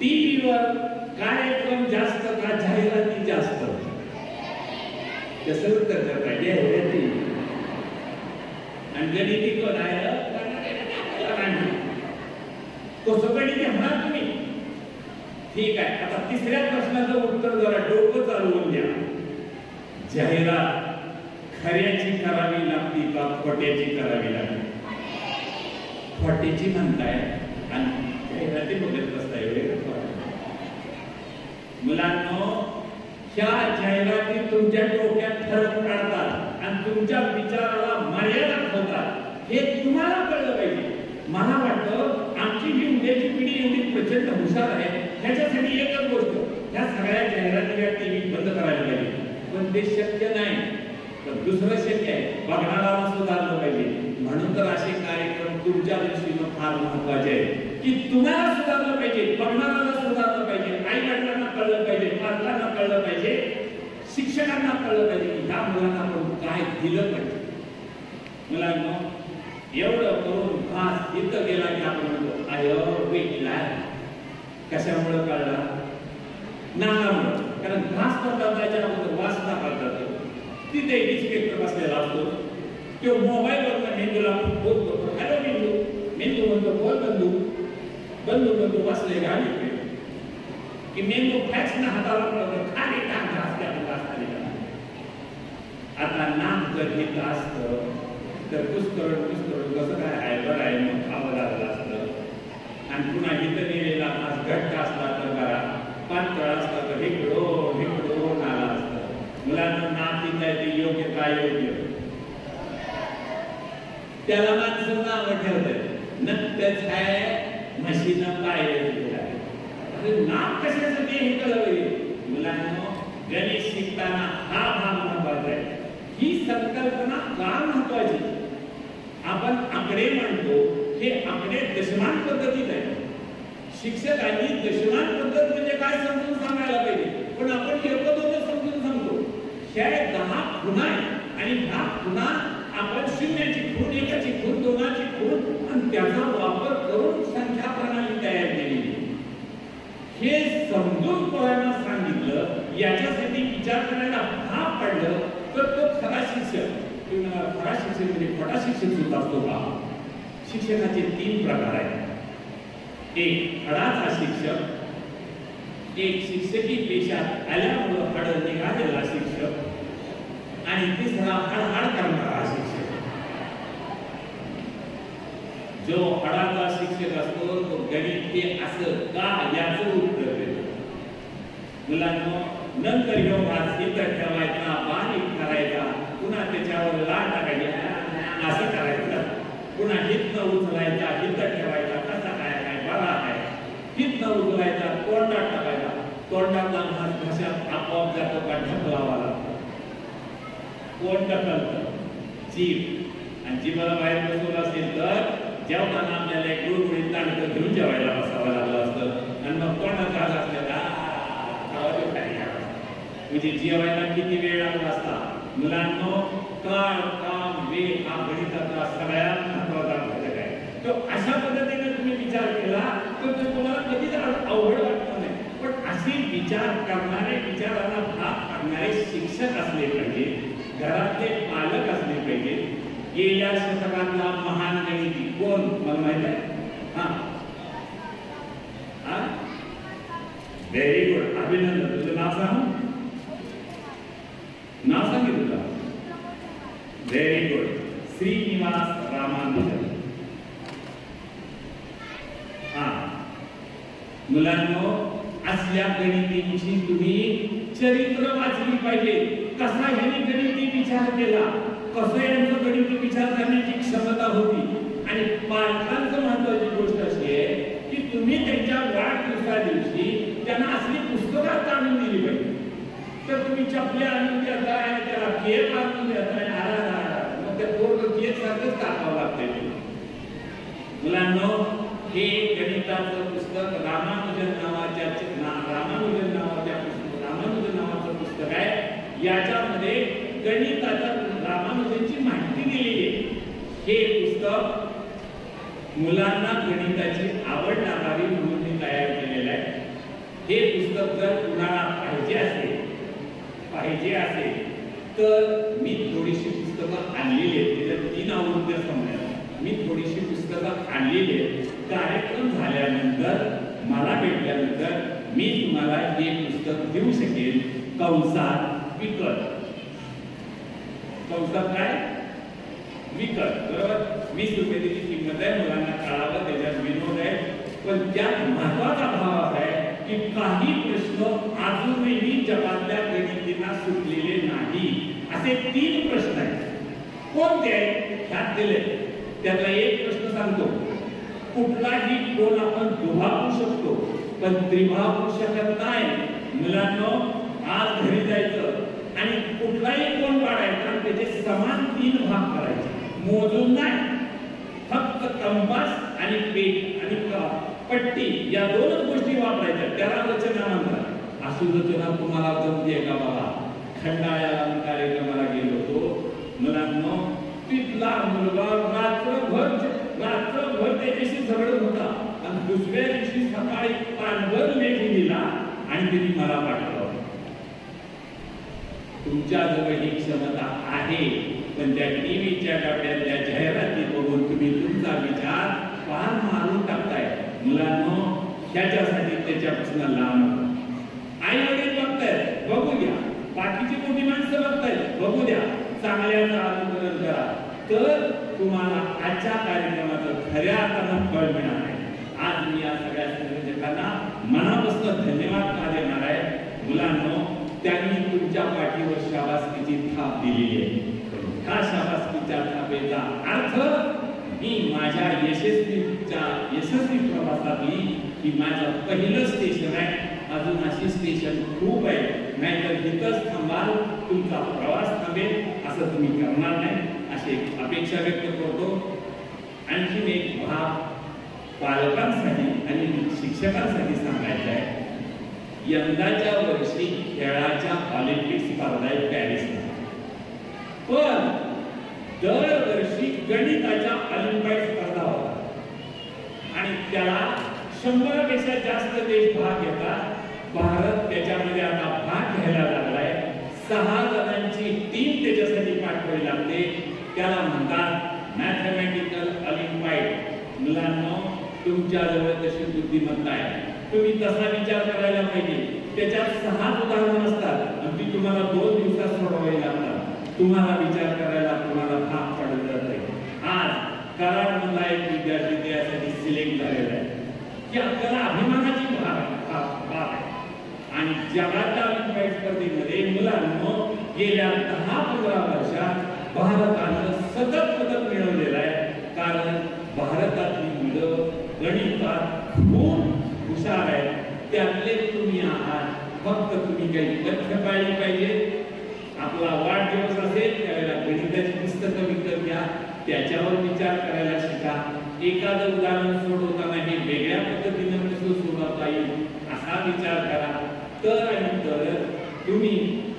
S5: टीव्हीवर कार्यक्रम जास्त का जाहिराती जास्त? त्याचं उत्तर द्या पाहिजे. आणि गणिती कोण आहे? कसं गणिती म्हणा तुम्ही? ठीक आहे. आता तिसऱ्या प्रश्नाचं उत्तर जरा डोकं चालवून द्या. जाहिरात खऱ्याची करावी लागती का खोट्याची करावी लागते? खोट्याची म्हणताय आणि जाहिराती बघत बसताय. मुलांनो, ह्या जाहिराती तुमच्या डोक्यात फरक पाडतात आणि तुमच्या विचाराला मर्यादा ठेवतात. हे तुम्हाला कळलं पाहिजे. मला वाटतं आमची ही उद्याची पिढी एवढी प्रचंड हुशार आहे, ह्याच्यासाठी एकच गोष्ट, ह्या सगळ्या जाहिराती टीव्ही बंद करायला पाहिजे. पण ते शक्य नाही. पण दुसरं शक्य आहे, बघणाऱ्याला सुधारलं पाहिजे. म्हणून तर असे कार्यक्रम तुमच्या दृष्टीनं फार महत्वाचे आहेत की तुम्हाला सुधारलं पाहिजे, बघणाऱ्याला सुधारलं पाहिजे, आई वडिलांना कळलं पाहिजे, पालकांना कळलं पाहिजे, शिक्षकांना कळलं पाहिजे की ह्या मुलांना आपण काय दिलं पाहिजे. मुलांना एवढं करून घास इथं गेला की आपण म्हणतो आय वेटला. कशामुळे कळला? नाकामुळे. कारण घास पडतात त्याच्या अगोदर वाचता करतात. तिथे इन्स्पेक्टर बसलेला असतो, तो मोबाईलवर मेंदूला बोलतो, हॅलो मेंदू. मेंदू म्हणतो बोल बंधू. बंधू म्हणतो वाचले गाडी की मेंदू फॅक्स ना हाताला पडतो, खाली टाक घास त्या घास खाली. जर हे असतं तर पुस्तकं कसं काय आहे बरं आहे मग खावं लागलं असतं आणि पुन्हा इथं नेलेला मास घट्ट असला तर बरा पातळ असला तर हिकडो नाला असतं मुलांना नातीचं आहे ते योग्य काय योग्य त्याला माणसं नावं ठेवतात नक्कीच आहे म्हशीनं काय नाक कशासाठी हे कळवले मुलांना गणित शिकताना हा भाग महत्वाचा आहे ही संकल्पना का महत्वाची आपण आकडे म्हणतो हे आकडे दशमान पद्धतीत आहे शिक्षकांनी दशमान पद्धत म्हणजे काय समजून सांगायला पाहिजे पण आपण एकच समजून सांगतो ह्या 10 खुणा आहे आणि 10 खुणा आपण शून्याची खूण एकाची खूण दोनाची खूण आणि त्याचा वापर करून संख्या प्रणाली तयार केली हे समजून पोरांना सांगितलं याच्यासाठी विचार करायला भाग पडलं तर तो खरा शिक्षक खरा शिक्षक म्हणजे खोटा शिक्षक सुद्धा असतो का शिक्षकाचे 3 प्रकार आहेत एक खडाचा शिक्षक एक शिक्षकी पेशात आल्यामुळं हाड निघालेला शिक्षक आणि तिसरा हडहड करणारा शिक्षक जो हडाचा शिक्षक असतो तो गणित हे असं का याचं उत्तर देतो मुलांना नंतर घेऊन इथं ठेवायचा बारीक करायचा पुन्हा त्याच्यावर लाट टाकायची असं करायचं पुन्हा हितनं उचलायचा हिथं ठेवायचा कसा काय बरा आहे हितनं उचलायचा तोंडात टाकायचा तोंडातला भाषात आपोआप जातो का ढकलावा लागतो कोण ढकलतं जीभ आणि जीभाला बाहेर बसवलं असेल तर जेवताना आपल्याला एक गुळगुळीत तांडकं घेऊन जेवायला बसावं लागलं असतं आणि मग तोंडात राग असलेला म्हणजे जेवायला किती वेळ लागला असता मुलांनो काळ काम वेळ हा गणिताचा सगळ्यात महत्वाचा घटक आहे तो अशा पद्धतीने तुम्ही विचार केला तर तुम्हाला कधीच अवघड वाटणार नाही पण असे विचार करणारे विचारांना भाग पाडणारे शिक्षक असले पाहिजे घरातले पालक असले पाहिजे गेल्या शतकातला महान गणिती कोण मला माहित आहे हा व्हेरी गुड अभिनंदन तुझं नाव सांग नाव सांगितलं का व्हेरी गुड श्रीनिवास रामानुजन हा मुलांनो असल्या गणितींची तुम्ही चरित्र वाचली पाहिजे कसा ह्याने गणिती विचार केला कसं यांचं गणिती विचार करण्याची क्षमता होती आणि पालकांचं महत्वाची गोष्ट अशी आहे की तुम्ही त्यांच्या वाढदिवसा दिवशी त्यांना असली पुस्तकात आणून दिली पाहिजे तर तुम्ही चपल्या आणून देताय त्याला केक आणून देताय मग त्या पोरं केक सारखंच टाकावं लागतंय मुलांनो हे गणिताचं पुस्तक रामानुजन नावाचं पुस्तक आहे याच्यामध्ये गणिताच्या रामानुजनची माहिती दिलेली आहे हे पुस्तक मुलांना गणिताची आवड लागावी म्हणून तयार केलेलं आहे हे पुस्तक जर कुणाला पाहिजे असेल तर मी थोडीशी पुस्तकं आणलेली आहेत त्याच्यात 3 आवृत्त्या समजल्या मी थोडीशी पुस्तकं आणलेली आहेत कार्यक्रम झाल्यानंतर मला भेटल्यानंतर मी तुम्हाला हे पुस्तक देऊ शकेल कंसात विकत कंसात काय विकत बरोबर 20 रुपये त्याची किंमत आहे मुलांना कळावं त्याच्यात विनोद आहे पण त्यात महत्वाचा भाव आहे की काही प्रश्न अजूनही जगातल्या गणितींना सुटलेले नाही असे 3 प्रश्न आहेत कोणते आहेत ह्यात दिले त्यातला एक प्रश्न सांगतो कुठलाही कोण आपण दुभागू शकतो पण त्रिभागू शकत नाही मुलांनो आज घरी जायचं आणि कुठलाही कोण काढायचा आणि त्याचे समान 3 भाग करायचे मोजून नाही फक्त कंपास आणि पेट आणि पट्टी या 2च गोष्टी वापरायच्या त्याला रचना म्हणतात अशी रचना तुम्हाला जमते का बाबा खंडाळ्याला कार्यक्रमाला गेलो होतो मुलांनो तिथला मुलगा रात्रभर त्याच्याशी झगडत होता आणि दुसऱ्या दिवशी सकाळी पानभर लेख दिला आणि त्यांनी मला पाठवलं तुमच्याजवळ ही क्षमता आहे पण त्या टीव्हीच्या डब्यातल्या जाहिराती बघून तुम्ही तुमचा विचार पार मारून टाकताय मुलांनो त्याच्यासाठी त्याच्यापासून लांब आई वडील बघतायत बघू द्या बाकीची मोठी माणसं बघतायत बघू द्या चांगल्याचं अनुकरण करा, तर तुम्हाला आजच्या कार्यक्रमाचं खऱ्या अर्थानं फळ मिळणार आहे. आज मी या सगळ्या संयोजकांना मनापासून धन्यवाद का देणार आहे. मुलांनो, त्यांनी तुमच्या पाठीवर शाबासकीची थाप दिलेली आहे. ह्या शाबासकीच्या थापेचा अर्थ मी माझ्या यशस्वी प्रवासातली ही माझं पहिलं स्टेशन आहे. अजून अशी स्टेशन खूप आहे, नाहीतर इथंच थांबाल, तुमचा प्रवास थांबेल असं तुम्ही करणार नाही, अशी अपेक्षा व्यक्त करतो. आणखीन एक भाग पालकांसाठी आणि शिक्षकांसाठी सांगायचं आहे. यंदाच्या वर्षी खेळाच्या ऑलिम्पिक स्पर्धा आहेत पॅरिसला, पण दरवर्षी गणिताच्या ऑलिम्पिक स्पर्धा होतात आणि त्याला 100 पेक्षा जास्त देश भाग घेतात. भारत त्याच्यामध्ये आता भाग घ्यायला लागलाय. 6 जणांची टीम त्याच्यासाठी पाठवावी लागते. त्याला म्हणतात मॅथमॅटिकल ऑलिम्पिक. मुलांनो, तुमच्याजवळ तशी बुद्धिमत्ता आहे, तुम्ही तसा विचार करायला पाहिजे. त्याच्यात 6 उदाहरणं असतात आणि ती तुम्हाला 2 दिवसात सोडवावी लागतात. तुम्हाला विचार करायला कोणाला भाग पडत जाते. आज कराडमधला एक विद्यार्थी त्यासाठी सिलेक्ट झालेला आहे, की आपल्याला अभिमानाची बाब आहे. आणि जगाच्या ऑलिम्पिक स्पर्धेमध्ये मुलांनो गेल्या 10-15 वर्षात भारतानं सतत पदक मिळवलेलं आहे. कारण भारतातली मुलं गणितात खूप हुशार आहेत. त्यातले तुम्ही आहात. फक्त तुम्ही काही लक्ष पाळली पाहिजे. आपला वाढदिवस असेल त्यावेळेला गणिताची पुस्तकं विकत घ्या, त्याच्यावर विचार करायला शिका. एखादं उदाहरण सोडवताना हे वेगळ्या पद्धतीनं कसं सोडवता येईल असा विचार करा. तर आणि तर तुम्ही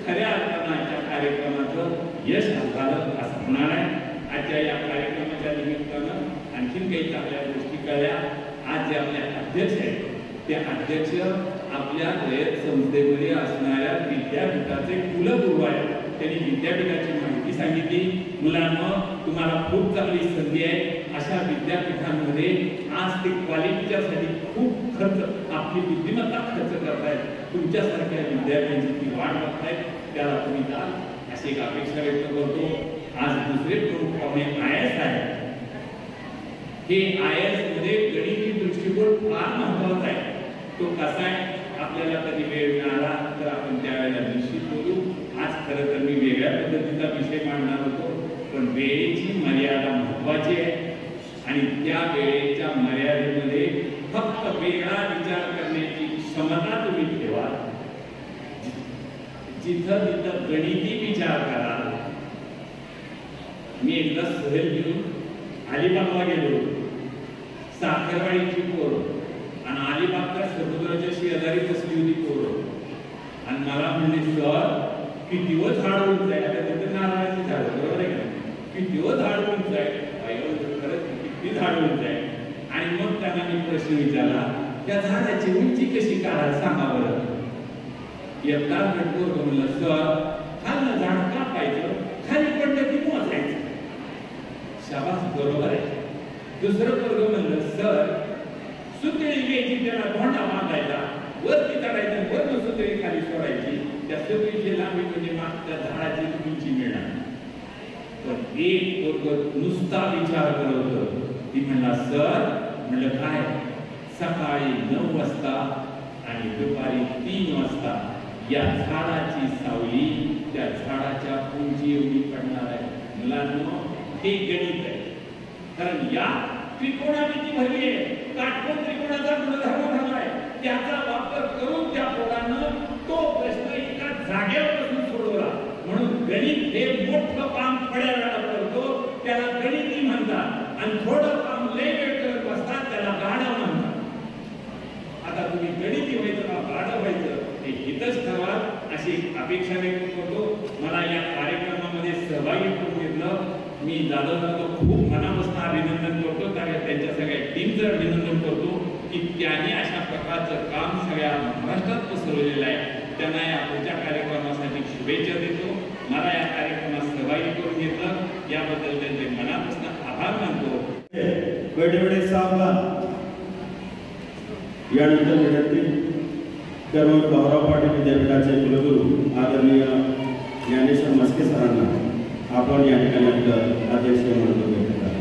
S5: खऱ्या अर्थानं कार्यक्रमाचं यश झालं असं होणार आहे. आजच्या या कार्यक्रमाच्या निमित्तानं आणखीन काही चांगल्या गोष्टी कळल्या. आज जे आपले अध्यक्ष आहेत ते अध्यक्ष आपल्या रयत संस्थेमध्ये असणाऱ्या विद्यापीठाचे कुलगुरू आहेत. त्यांनी विद्यापीठाची माहिती सांगितली. मुलांना तुम्हाला खूप चांगली संधी आहे. अशा विद्यापीठांमध्ये आज ते क्वालिटीच्यासाठी खूप खर्च, आपली बुद्धिमत्ता खर्च करतायत. तुमच्यासारख्या विद्यार्थ्यांची ती वाट बघतायत, त्याला तुम्ही द्या अशी एक अपेक्षा व्यक्त करतो. आज दुसरे प्रमुख पाहुणे IAS आहे. हे IAS मध्ये गणिती दृष्टिकोन फार महत्वाचा आहे. तो कसा आहे, आपल्याला कधी वेळ मिळाला तर आपण त्यावेळेला निश्चित बोलू. आज खरं तर मी वेगळ्या पद्धतीचा विषय मांडणार होतो, पण वेळेची मर्यादा महत्वाची आहे आणि त्या वेळेच्या मर्यादेमध्ये फक्त वेगळा विचार करण्याची क्षमता तुम्ही ठेवा. जिथं तिथं गणिती विचार करा. मी एकदा सहल घेऊन अलिबागला गेलो. साखरवाडीची पोरं आणि अलिबागच्या समुद्राच्या शेजारी बसली होती पोरं आणि मला म्हणले, सर किती व झाड उंच आहे. आता तिथे नारळाची झाड, बरोबर आहे का, किती व झाड उंच आहे. खरंच किती झाड उंच आहे. आणि मग त्यांना मी प्रश्न विचारला, त्या झाडाची उंची कशी काढायला सांगा बरं. एकदाच पोरं म्हणलं, सर खाल्लं झाड कापायचं, खाली पडलं की मोजायचं. शाबास, बरोबर आहे. दुसरं पोरगं म्हणलं, सर सुतळी घ्यायची, त्याला धोंडा बांधायचा, वरती काढायचं, वरनं सुतळी खाली सोडायची, त्या सुतळीची लांबी म्हणजे मागच्या झाडाची उंची मिळणार. पण एक पोरगं नुसता विचार करत होतं. ती म्हणला, सर, म्हणलं काय, सकाळी 9 वाजता आणि दुपारी 3 वाजता या झाडाची सावली त्या झाडाच्या उंची एवढी पडणार आहे. मुलांनो, हे गणित आहे. कारण या त्रिकोणामिती भरली आहे. काटकोन त्रिकोणाचा गुणधर्म झालाय. त्याचा वापर करून त्या पोरानं तो प्रश्न एका जागेवर सोडवला. म्हणून गणित हे मोठं काम थोड्या वेळा करतो, त्याला गणिती म्हणतात. आणि थोडं काम लय वेळ करत असतात, त्याला गाढव म्हणतात. आता तुम्ही गणिती व्हायचं का गाढव व्हायचं हे हितच ठरवा अशी अपेक्षा व्यक्त करतो. मला या कार्यक्रमामध्ये सहभागी करून घेतलं मी जाधव खूप मनापासून अभिनंदन करतो. त्यांच्या सगळ्या टीमचं अभिनंदन करतो की त्यांनी अशा प्रकारचं काम सगळ्या महाराष्ट्रात पसरवलेलं आहे. त्यांना या पुढच्या कार्यक्रमासाठी शुभेच्छा देतो. मला या कार्यक्रमात सहभागी करून घेतलं याबद्दल त्यांचे मनापासून आभार मानतो.
S1: वेळेवेळी साहेबला यानंतर विनंती त्यामुळे भाऊराव पाटील विद्यापीठाचे कुलगुरू आदरणीय ज्ञानेश्वर मस्के सरांना आपण या ठिकाणी आपलं अध्यक्षीय मंडळ व्यक्त करा.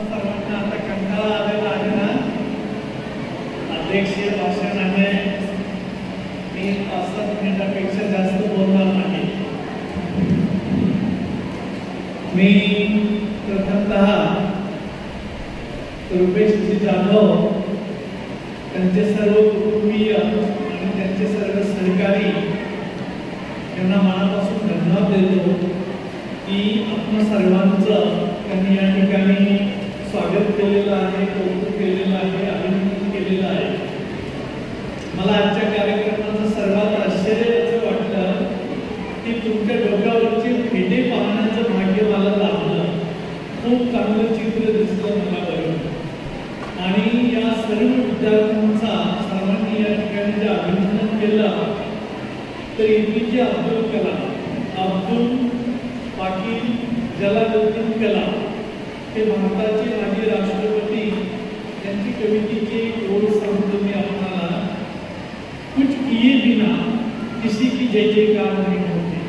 S4: सर्वांना आता कंटाळा आलेला आहे ना अध्यक्षीय भाषणाने. मी 5-7 मिनिटापेक्षा जास्त बोलणार नाही. मी प्रथमतः रुपेशजी जाधव त्यांचे सर्व कुटुंबीय आणि त्यांचे सर्व सहकारी यांना मनापासून धन्यवाद देतो की आपण सर्वांचं त्यांनी या ठिकाणी स्वागत केलेलं आहे, कौतुक केलेलं आहे, अभिनंदन केलेलं आहे. मला आजच्या कार्यक्रमाचं सर्वात आश्चर्य असं वाटलं की तुमच्या डोक्यावरची फेटे पाहण्याचं भाग्य मला लाभलं. खूप चांगलं चित्र दिसलं मला बरोबर. आणि या सर्व विद्यार्थ्यांचा सर्वांनी या ठिकाणी जे अभिनंदन केलं तर एपीजे अब्दुल कलाम, अब्दुल पाटील जलालुद्दीन कलाम हे भारताचे माजी राष्ट्रपती यांची कवितेची ओळ सांगतो मी आपल्याला. कुछ किए बिना किसी की जय जयकार नहीं होती.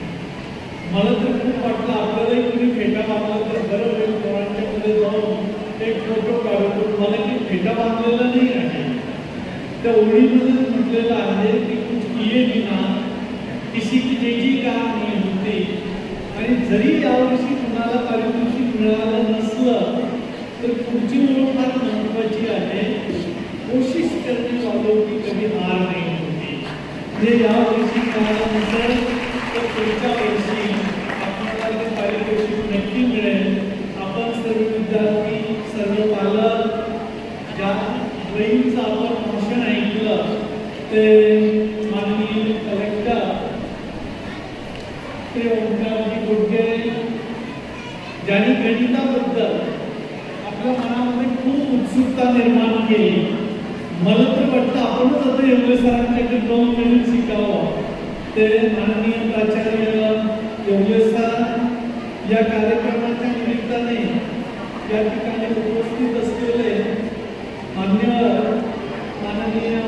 S4: मला तर खूप वाटलं आपल्यालाही कुणी फेटा बांधला तर बरं होईल. पोरांच्या मध्ये जाऊन एक फोटो काढतो. मला की फेटा बांधलेला नाही आहे. त्या ओळीमध्येच म्हटलेलं आहे की कुछ किए बिना किसी की जय जयकार नहीं होती. आणि जरी यावर्षी कुणाला पारितोषिक मिळालं नसलं तर पुढची ओळ फार महत्वाची आहे. कोशिश करणे वालों की कधी हार नाही होती. म्हणजे यावर्षी मिळालं नसेल तर पुढच्या वर्षी आपल्याला ते पारितोषिक नक्की मिळेल. आपण सर्व विद्यार्थी, सर्व पालक ज्या ड्रॉइंगचं आपण भाषण ऐकलं ते माननीय कलेक्टर ते ओंकारजी गोडके ज्यांनी गणिताबद्दल आपल्या मनामध्ये खूप उत्सुकता निर्माण केली. मला तर वाटतं आपणच आता एवढे सरांच्याकडे जाऊन गणित शिकावं. ते माननीय प्राचार्य एवढे सर या कार्यक्रमाच्या निमित्ताने या ठिकाणी उपस्थित असलेले मान्यवर माननीय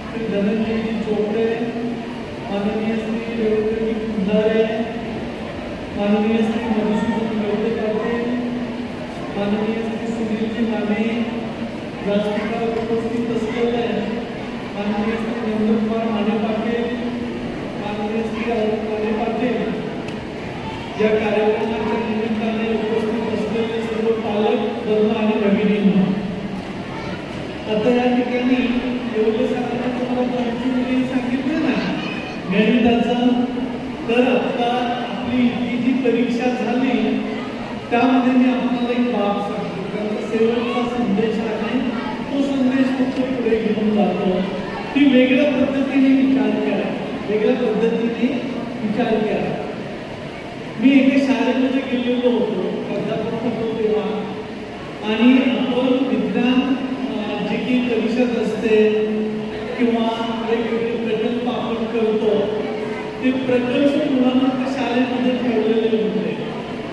S4: श्री धनंजयजी चोपडे, माननीय श्री रवींद्रजी कुंभारे, माननीय श्री मधुसूदन गवते पाटील, माननीय श्री सुनीलजी माने, व्यासपीठावर उपस्थित असलेले माननीय श्री नंदकुमार माने पाटील, माननीय श्री अरुण माने पाटील, या कार्यक्रमाच्या निमित्ताने उपस्थित असलेले सर्व पालक बंधू आणि भगिनींनो. आता या ठिकाणी एवढे सरांना तुम्हाला मुली सांगितलं ना गणिताचं, तर आता आपली ही जी परीक्षा झाली त्यामध्ये मी आपल्याला एक बाब सांगतो. त्यांचा शेवटचा संदेश आहे. तो संदेश फक्त पुढे घेऊन जातो. ती वेगळ्या पद्धतीने विचार करा, वेगळ्या पद्धतीने विचार करा. मी एका शाळेमध्ये गेलेलो होतो, प्राध्यापक होतो तेव्हा. आणि आपण विज्ञान जे काही परिषद असते किंवा वेगवेगळे प्रकल्प आपण करतो ते प्रकल्प मुलांना त्या शाळेमध्ये ठेवलेले होते.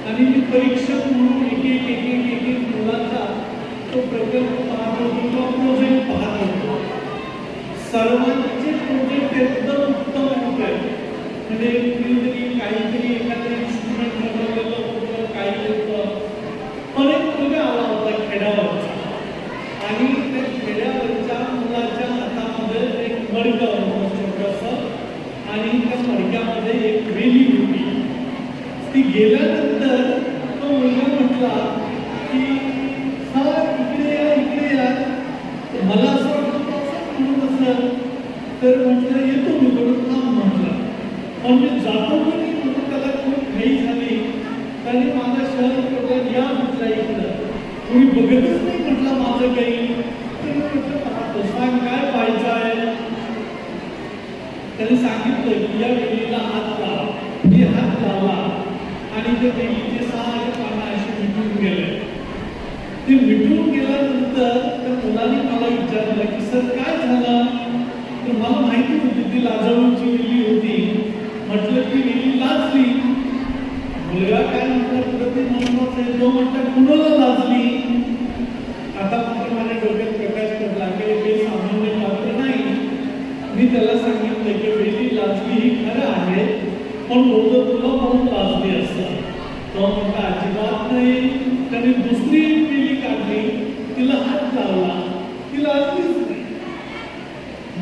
S4: आणि मी परीक्षक म्हणून एक मुलांचा तो प्रकल्प पाहत होतो किंवा प्रोजेक्ट पाहत होतो. सर्वांचे प्रोजेक्ट एकदम उत्तम होते. म्हणजे कुणीतरी काहीतरी एखादं इन्स्ट्रुमेंट बनवलेलं होतं, काही होतं. पण एक मुलगा आला होता खेड्यावरचा आणि त्या खेड्यावरच्या मुलाच्या हातामध्ये एक मडकं होतं छोटंसं आणि त्या मडक्यामध्ये एक वेली होती. ती गेल्यानंतर तो मुलगा म्हटला की सर इकडे या, इकडे या. मला असं वाटतं असं म्हणत असेल तर म्हटलं येतो मी थोडं थांब म्हटलं. म्हणजे जातो की नाही म्हणून त्याला खूप घाई झाली. त्याने माझा शहर म्हटलं या म्हटलं इकडं. कोणी बघतच नाही म्हटलं माझं काही. तर म्हटलं पाहतो सांग काय पाहायचं आहे. त्याने सांगितलं की या वेलीला हात लावा. मी हात लावला आणि त्या वेलीचे 6 पानं असे मिटून गेले. ते मिटून गेल्यानंतर त्या मुलाने मला विचारलं की सर काय झालं. तर मला माहिती होती ती लाजाळूची वेली होती. म्हटलं की वेली लाजली.
S6: मुलगा काय म्हटलं प्रति महत्वाचं आहे, तो म्हटलं कुणाला लाजली. आता मात्र माझ्या डोक्यात प्रकाश पडला की हे सामान्य पात्र नाही. मी त्याला सांगितलं की वेली लाजली ही खरं आहे, पण लोक तुला म्हणून लाजली असतात. तो म्हटला अजिबात नाही, त्याने दुसरी वेली काढली, तिला हात लावला, ती लाजलीच नाही.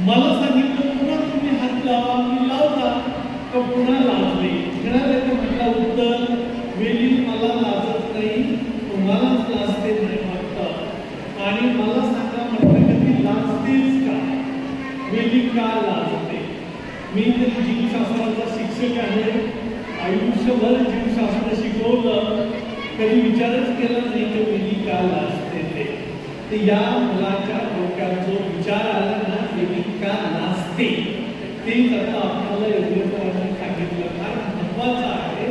S6: मला सांगितलं पुन्हा तुम्ही हात लावा, मी लावला तर पुन्हा लाजली. मिळालं म्हटलं उत्तर, वेली मला लाजत नाही, तुम्हालाच लाजते नाही वाटतं. आणि मला सांगा म्हटलं की ती लाजतेच का, वेली का लाजते. मी तरी जीवशास्त्राचा शिक्षक आहे, आयुष्यभर जीवशास्त्र शिकवलं, कधी विचारच केला नाही की वेली का लाजते ते. या मुलाच्या डोक्यात जो विचार आला ना, वेली का लाजते, तेच आता आपल्याला योग्यपणे सांगितलं. फार महत्वाचं आहे.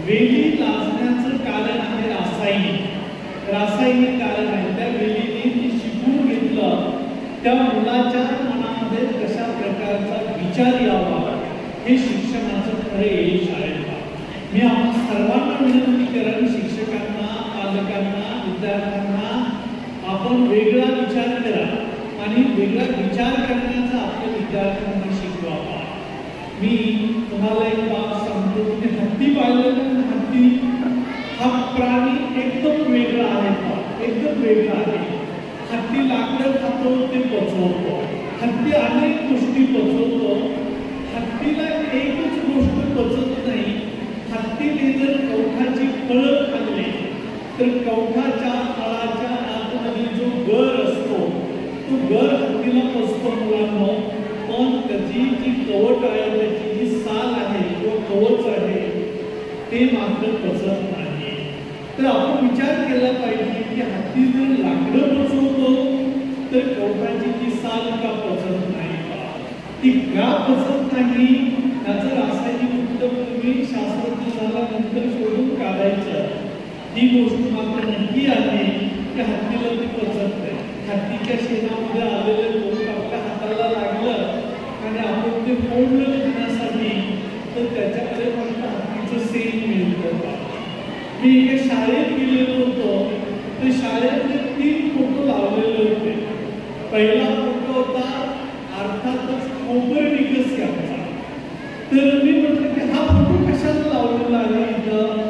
S6: वेली लाजण्याचं कारण आहे रासायनिक कारण आहे. त्या वेलीने ती शिकून घेतलं, त्या मुलाच्या मनामध्ये कशा प्रकारचा विचार यावा हे शिक्षणाचं खरे यश आहे. मी आपण सर्वांना विनंती करेन, शिक्षकांना, पालकांना, विद्यार्थ्यांना, आपण वेगळा विचार करा आणि वेगळा विचार करण्याचा आपल्या विद्यार्थ्यांना शिकवावा. मी तुम्हाला एक बाब सांगतो. तुम्ही हत्ती पाहिलेला ना, हत्ती हा प्राणी एकदम वेगळा आहे, एकदम वेगळा आहे. हत्ती लाकडं खातो, ते पचवतो. हत्ती अनेक गोष्टी पचवतो. हत्तीला एकच गोष्ट पचत नाही. हत्तीने जर कवठाची फळं खाल्ली तर कवठाच्या फळाच्या आतमध्ये जो गर असतो तो गर हत्तीला पचतो मुलांना, पण त्याची जी कवट आहे, त्याची जी साल आहे किंवा कवच आहे ते मात्र पचत नाही. तर आपण विचार केला पाहिजे की हत्ती जर लाकडं पचवतो तर कवठाची जी साल का पचत नाही, ती का पचत नाही, त्याचं रासायनिक उत्तर तुम्ही शास्त्रज्ञ झाल्यानंतर शोधून काढायचं. ही गोष्ट मात्र नक्की आहे की हत्तीला ती पचत नाही. हत्तीच्या शेणामध्ये आलेलं लोक आपल्या हाताला लागलं आणि आपण ते फोडलं घेण्यासाठी, तर त्याच्याकडे फक्त हत्तीचं सेन मिळतं. मी एका शाळेत गेलेलो होतो, तर शाळेमध्ये 3 फोटो लावलेले होते. पहिला फोटो होता अर्थातच कोपर्निकस यांचा. तर मी म्हटलं की हा फोटो कशाला लावलेला आहे इथं.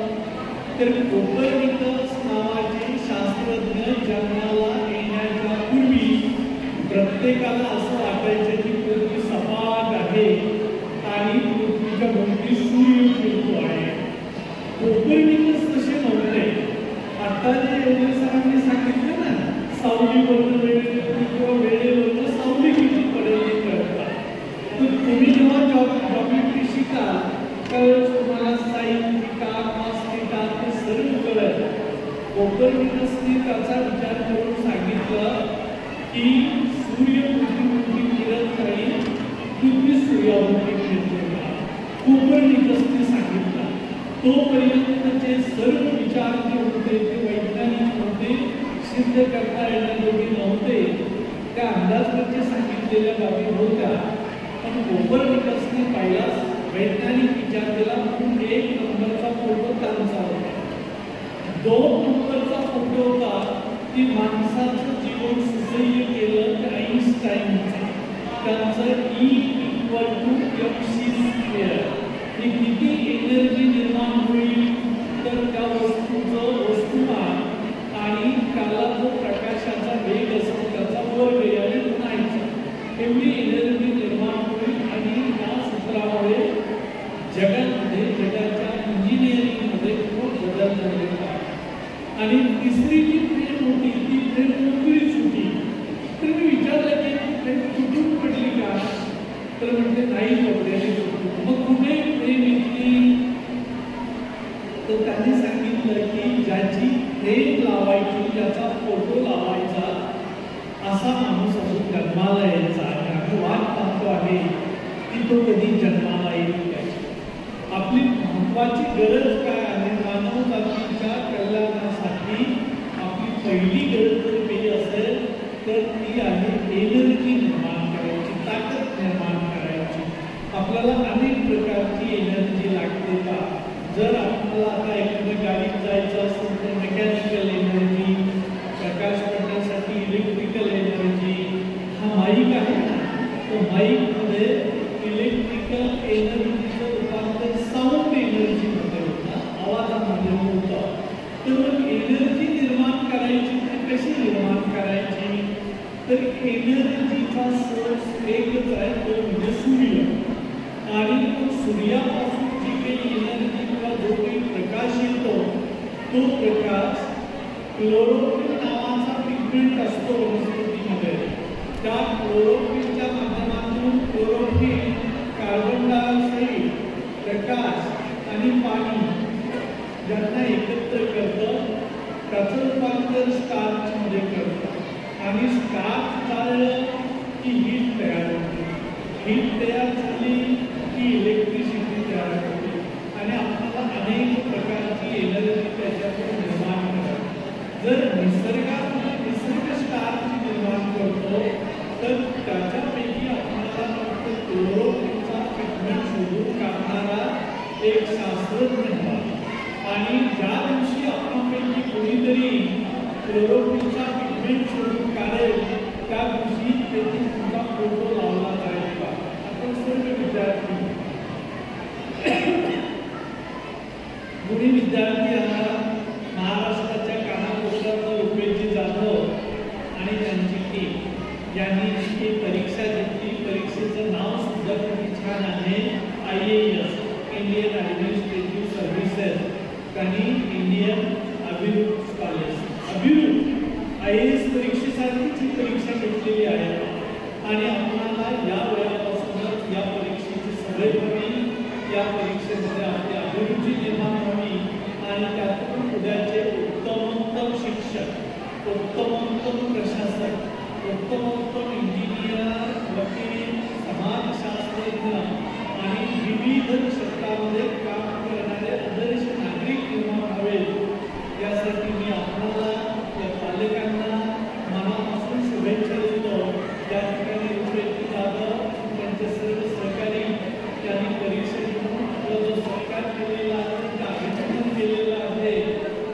S6: तर कोपर्निकस नावाचे शास्त्रज्ञ जन्माला येण्याच्या पूर्वी प्रत्येकाला असं वाटायचं की पृथ्वी सपाट आहे आणि पृथ्वीच्या भोवती सूर्य फिरतो आहे. कोपर्निकस तसे नव्हते. आता जे योगेश्वरांनी सांगितलं ना, सावलीवरनं वेळेवरती किंवा वेळेवरनं सावली किती पडेल हे कळतात. तर तुम्ही जेव्हा जॉग्राफी शिकाल त्यावेळेस तुम्हाला साईन थिटा, कॉस थिटा ते सर्व कळेल. कोपर्निकसने त्याचा विचार करून सांगितलं की सूर्य पृथ्वीभोवती फिरत नाही, पृथ्वी सूर्याभोवती फिरते का. कोपर्निकसने सांगितलं. तोपर्यंतचे सर्व विचार जे होते ते वैज्ञानिक होते, सिद्ध करता येण्याजोगे नव्हते. त्या अंदाजपत्रचे सांगितलेल्या बाबी होत्या, पण कोपर्निकसने पहिलाच वैज्ञानिक विचार केला म्हणून 1 नंबरचा फोटो त्यांचा होता. 2 नंबरचा फोटो होता की माणसाचं जीवन सुसह्य केलं ते आईन्स्टाईनचं. त्यांचं E=mc². ही किती एनर्जी निर्माण होईल, तर त्या वस्तुमान आणि त्याला जो प्रकाशाचा वेग असतो त्याचा वर्ग याने गुणायचा, एवढी एनर्जी निर्माण होईल. आणि या सूत्रामुळे जगामध्ये, जगाच्या इंजिनिअरिंगमध्ये खूप बदल झालेला आहे. आणि तिसरी जी ट्रेन होती ती ट्रेन मोकळीच होती. तर मी विचारलं की ट्रेन तुटून पडली का, तर म्हणजे नाही पडलेली. मग कुठे ट्रेन इथली, तर त्यांनी सांगितलं की ज्याची ट्रेन लावायची, ज्याचा फोटो लावायचा असा माणूस अजून जन्माला यायचा. आम्ही वाट पाहतो आहे की तो कधी जन्माला येईल. आपली महत्वाची गरज काय आहे, मानव जातीच्या कल्याणासाठी आपली पहिली गरज जर काही असेल तर ती आहे एनर्जी निर्माण करायची, ताकद निर्माण करायची. आपल्याला अनेक प्रकारची एनर्जी लागते का. जर आपल्याला माईकमध्ये इलेक्ट्रिकल एनर्जीचं रूपांतर साऊंड एनर्जीमध्ये होतं, आवाजामध्ये होतं. तर मग एनर्जी निर्माण करायची तर कशी निर्माण करायची? तर एनर्जीचा सोर्स एकच आहे, तो म्हणजे सूर्य. आणि मग सूर्यापासून जी काही एनर्जी किंवा जो काही प्रकाश येतो तो प्रकाश क्लोरोफिल नावाचा पिगमेंट असतो वनस्पतीमध्ये. त्या क्लोरोफिलच्या माध्यमातून क्लोरोफिल कार्बन डायऑक्साईड, प्रकाश आणि पाणी यांना एकत्र करतं. त्याचं रूपांतर स्टार्चमध्ये करतं आणि स्टार्च जाळलं की हीट तयार होते. हीट तयार झाली की इलेक्ट्रिसिटी तयार होते आणि आपल्याला अनेक प्रकारची एनर्जी त्याच्यातून निर्माण करतात. जर निसर्ग स्टार्च निर्माण करतो तर त्याच्यापैकी आपल्याला फक्त क्लोरोफिलचा पिगमेंट शोधून काढणारा एक शास्त्रज्ञ हवा. आणि ज्या दिवशी आपल्यापैकी कोणीतरी क्लोरोफिलचा पिगमेंट शोधून काढेल त्या दिवशी त्याची सुद्धा फोटो लावला जाईल का? आपण सर्व विद्यार्थी गुणी विद्यार्थी आहात. महाराष्ट्राच्या कानाकोपऱ्यातून रुपेशजी जाधव आणि त्यांची टीम यांनी जी परीक्षा घेतली, परीक्षेचं नाव सुद्धा खूप छान आहे, IAS इंडियन ॲडमिनिस्ट्रेटिव्ह सर्व्हिसेस. त्यांनी इंडियन अभिरूप स्कॉलर्स IAS परीक्षेसारखीच ही परीक्षा घेतलेली आहे. आणि आपल्याला या वयापासूनच या परीक्षेची सवय व्हावी, या परीक्षेमध्ये आपली अभिरुची निर्माण व्हावी आणि त्यातून उद्याचे उत्तमोत्तम शिक्षक, उत्तमोत्तम प्रशासक, उत्तमोत्तम इंजिनियर, वकील, समाजशास्त्रज्ञ आणि विविध क्षेत्रामध्ये काम करणारे आदर्श नागरिक निर्माण व्हावेत. यासाठी मी आपल्याला, या पालकांना मनापासून शुभेच्छा देतो. या ठिकाणी रुपेशजी जाधव त्यांचे सर्व सहकारी त्यांनी परीक्षा घेऊन आपला जो सहकार केलेला आहे, त्या अभिनंदन केलेलं आहे,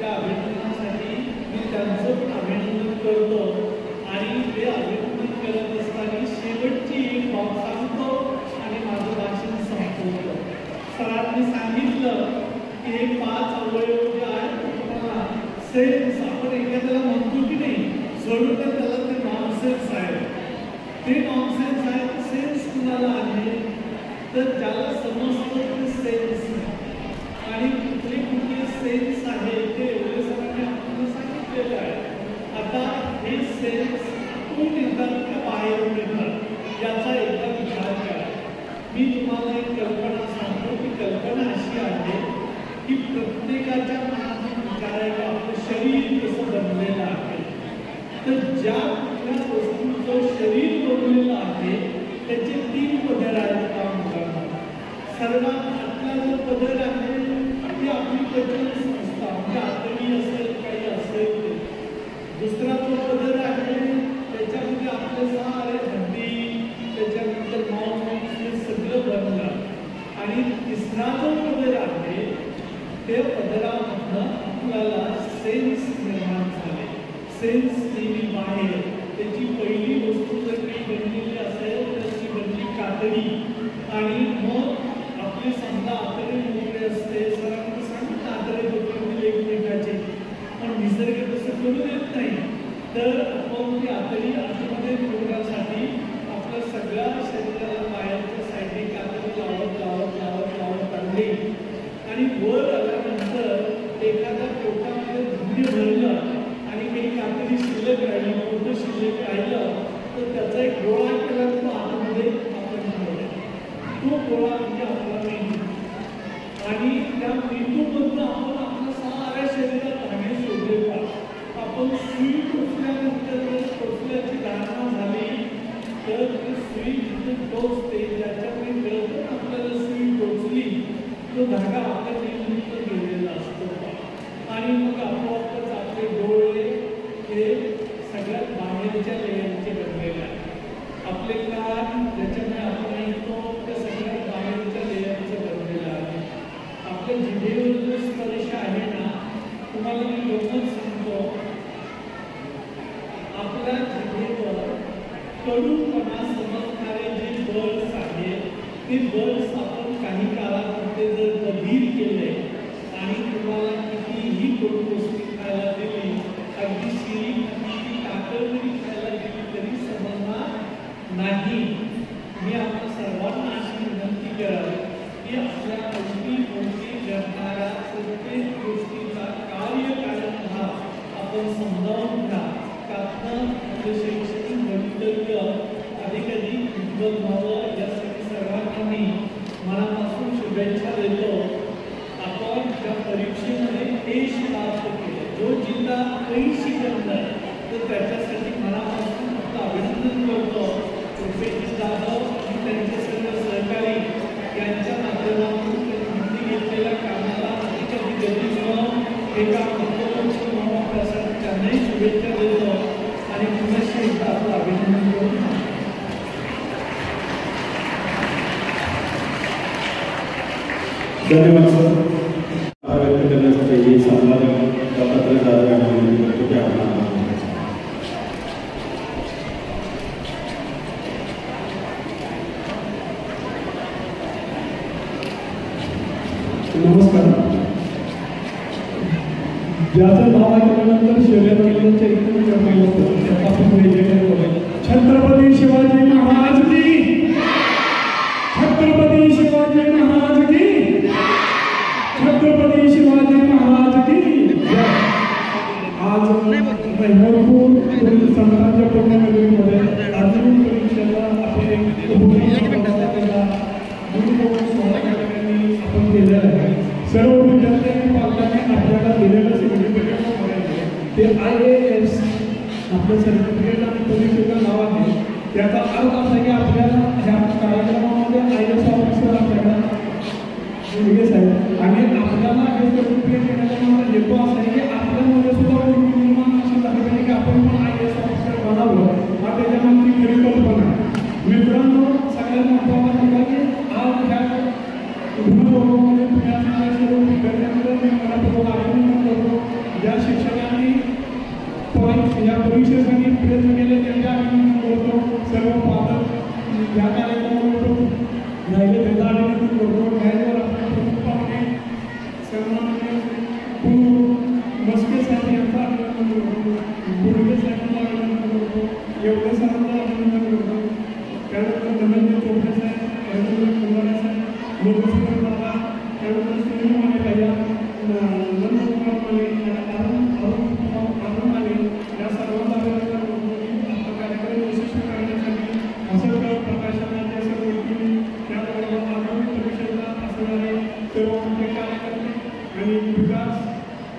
S6: त्या अभिनंदनासाठी मी त्यांचं पण अभिनंदन करतो. आणि ते अभिनंदन करत असताना शेवटची एक बाब सांगतो आणि माझं भाषण संपवतो. सरांनी सांगितलं की हे 5 अवयव जे आहेत तुम्हाला सेन्स, आपण एखाद्याला म्हणतो की नाही, सोडून तर त्याला ते नॉनसेन्स आहे. ते नॉनसेन्स आहे. सेन्स कुणाला आहे तर ज्याला समजतं ते सेन्स आणि कुठले सेन्स आहे ते एवढे सरांनी आपल्याला सांगितलेलं आहे. आता हे सेन्स कुठून येतात का बाहेरून येतात याचा एकदा विचार करा. मी तुम्हाला एक कल्पना सांगतो. ती कल्पना अशी आहे की प्रत्येकाच्या मनातून विचारायला आपलं शरीर कसं बनलेलं आहे. तर ज्या कुठल्या वस्तूचं शरीर बनलेलं आहे त्याचे 3 पदर आहेत काम करतात. सर्वात आतला जो पदर आहे ती आपली पचन संस्था, म्हणजे आतडी असेल, काही असेल ते. दुसरा जो पदर आहे त्याच्यामध्ये आपले सारे हड्डी, त्याच्यानंतर मांस, हे सगळं बनलं. आणि तिसरा जो पदर आहे त्या पदरामधनं आपल्याला सेन्स निर्माण झाले. सेन्स नेहमी बाहेर. त्याची पहिली वस्तू जर काही बनलेली असेल तर ती बनली कातडी. आणि मग आपली समजा आतडे मोकळे असते. सरांनी सांगितलं आतडे मोकळे 1 मिनिटाचे, पण निसर्ग तसं करू देत नाही. तर आपण ती आतडी आतमध्ये मोडण्यासाठी आपल्या सगळ्या शरीराला पायाच्या साईडने कातडी लावत लावत लावत लावत आणली. आणि वर आल्यानंतर एखाद्या पोटामध्ये धुंदी भरलं आणि काही कातडी शिल्लक राहिली, मोठं शिल्लक राहिलं तर त्याचा एक गोळा केला तो आतमध्ये आपण ठेवला. तो गोळा म्हणजे आपला मेंदू. आणि त्या मेंदूमधनं आपण आपल्या साऱ्या शरीरात धागे शोधले पाहिजे. आपण सुई टोचल्यानंतर जर टोचल्याची धारणा झाली तर ती सुई जिथे टोचते त्याच्यामध्ये कळतं आपल्याला सुई टोचली, तो धागा आपल्या मेंदूत गेलेला असतो. आणि मग आपोआपच आपले डोळे हे सगळ्यात बाहेरच्या लेयरचे बनलेले आहेत. आपले कान ज्याच्यामुळे आपण ऐकतो त्या सगळ्यात बाहेरच्या लेयरचे बनलेलं आहे. आपल्या जिभेवर जो स्पर्श आहे ना, तुम्हाला मी गंमत सांगतो. आपल्या जिभेवर कडूपणा समजणारे जे बर्ड्स आहेत ते बर्ड्स आपण काही काळामध्ये जर बधीर केले आणि तुम्हाला कितीही कडू गोष्टी खायला दिली, अगदी शिळी काकड जरी खायला दिली तरी समजणार नाही. मी आपण सर्वांना अशी विनंती करेन की आपल्या गोष्टी घडणाऱ्या प्रत्येक गोष्टीचा कार्यकारण भाग आपण समजावून घ्या. कारण शैक्षणिक भवितव्य कधी उज्ज्वल व्हावं यासाठी सर्वांना मी मनापासून शुभेच्छा देतो. आपण ज्या परीक्षेमध्ये यश प्राप्त केले, जो जिल्हा ऐशी करणार तर त्याच्यासाठी मनापासून फक्त अभिनंदन करतो. प्रोफेसर जाधव आणि त्यांचे सर्व सहकारी यांच्या माध्यमातून त्यांनी घेतलेल्या कामाला अधिक गती मिळवून एका महत्त्वाच्या व्हावं त्यांनाही शुभेच्छा देतो आणि पुनश्च एकदा आपलं अभिनंदन करून
S1: धन्यवाद सर. व्यक्त करण्यासाठी संपादक दत्तात्रय जाधव यांना विनंती करतो की आपण
S4: नमस्कार. ज्याचं नाव ऐकल्यानंतर शर्यत केल्याच्या इकडे निर्णय होतो त्याचा आपण वेगवेगळे बघायला. छत्रपती शिवाजी महाराज की, छत्रपती शिवाजी महाराज की, छत्रपती शिवाजी महाराज की. आज महिमपूर संतांच्या पुण्यनगरीमध्ये अर्जुन परीक्षेला आपण आपण केलेलं आहे. सर्व विद्यार्थ्यांनी पालकांनी आपल्याला दिलेलं सर्टिफिकेट ते IAS आपलं सर्टिफिकेट आणि परीक्षेचं नाव आहे. त्याचा अर्थ असा की आपल्याला ह्या कार्यक्रमामध्ये IAS ऑफिसर आपल्याला दिलेच आहे आणि आपल्याला हे सर्टिफिकेट देण्याचा माझा हेतू असा आहे की आपल्यामध्ये सुद्धा निर्माण अशी झाली पाहिजे की आपण पण IAS ऑफिसर बनावं. हा त्याच्यामागची खरी कल्पना आहे. मित्रांनो, सगळ्यात महत्त्वाचा मुद्दा की आज ह्या मध्ये पुण्याच्या सर्व विद्यार्थ्यांना मी मनापासून अभिनंदन करतो. ज्या शिक्षकांनी या परीक्षेसाठी प्रयत्न केले त्यांचे अभिनंदन करतो. सर्व पालक या कार्यक्रमामध्ये राहिले त्यांना अभिनंदन करतो. न्यायालयावर आपण प्रमुख पाहुणे सन्माननीय मस्के साहेब यांचा अभिनंदन करतो. गुरुगे साहेबांना अभिनंदन करतो. एवढे सरांना अभिनंदन करतो. त्यानंतर धनंजय चोपडे साहेब, रवींद्र कुमार साहेब, लोकसभा मला त्यानंतर सुनील माने भैया, नंदकुमार माने, अरुण माने या सर्वांना अभिनंदन करतो की आपला कार्यक्रम यशस्वी करण्यासाठी असं प्रकाशनाचे सर्व व्यक्ती, त्याबरोबर आगामी परीक्षेला असणारे सर्व मुख्य कार्यकर्ते आणि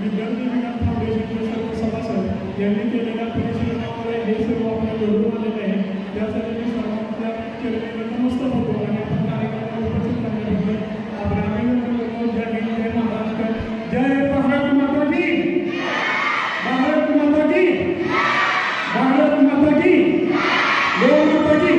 S4: विद्यार्थी विकास फाउंडेशनचे सर्व सभासद यांनी केलेल्या परिश्रमामुळे हे सर्व आपल्याला घडून आलेले आहे. त्यासाठी मी सर्वांच्या चरणीला नमस्कार होतो आणि आपण कार्यक्रमाला उपस्थित करण्याबद्दल आपण अभिनंदन करतो. जय हिंद, जय महाराष्ट्र, जय भारत माता की, भारत माता की, भारत माता की, गौ माता की.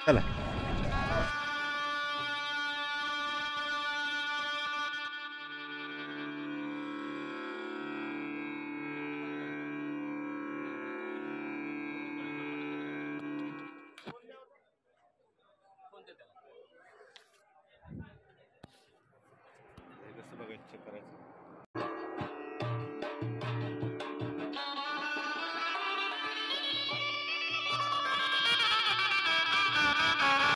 S7: चला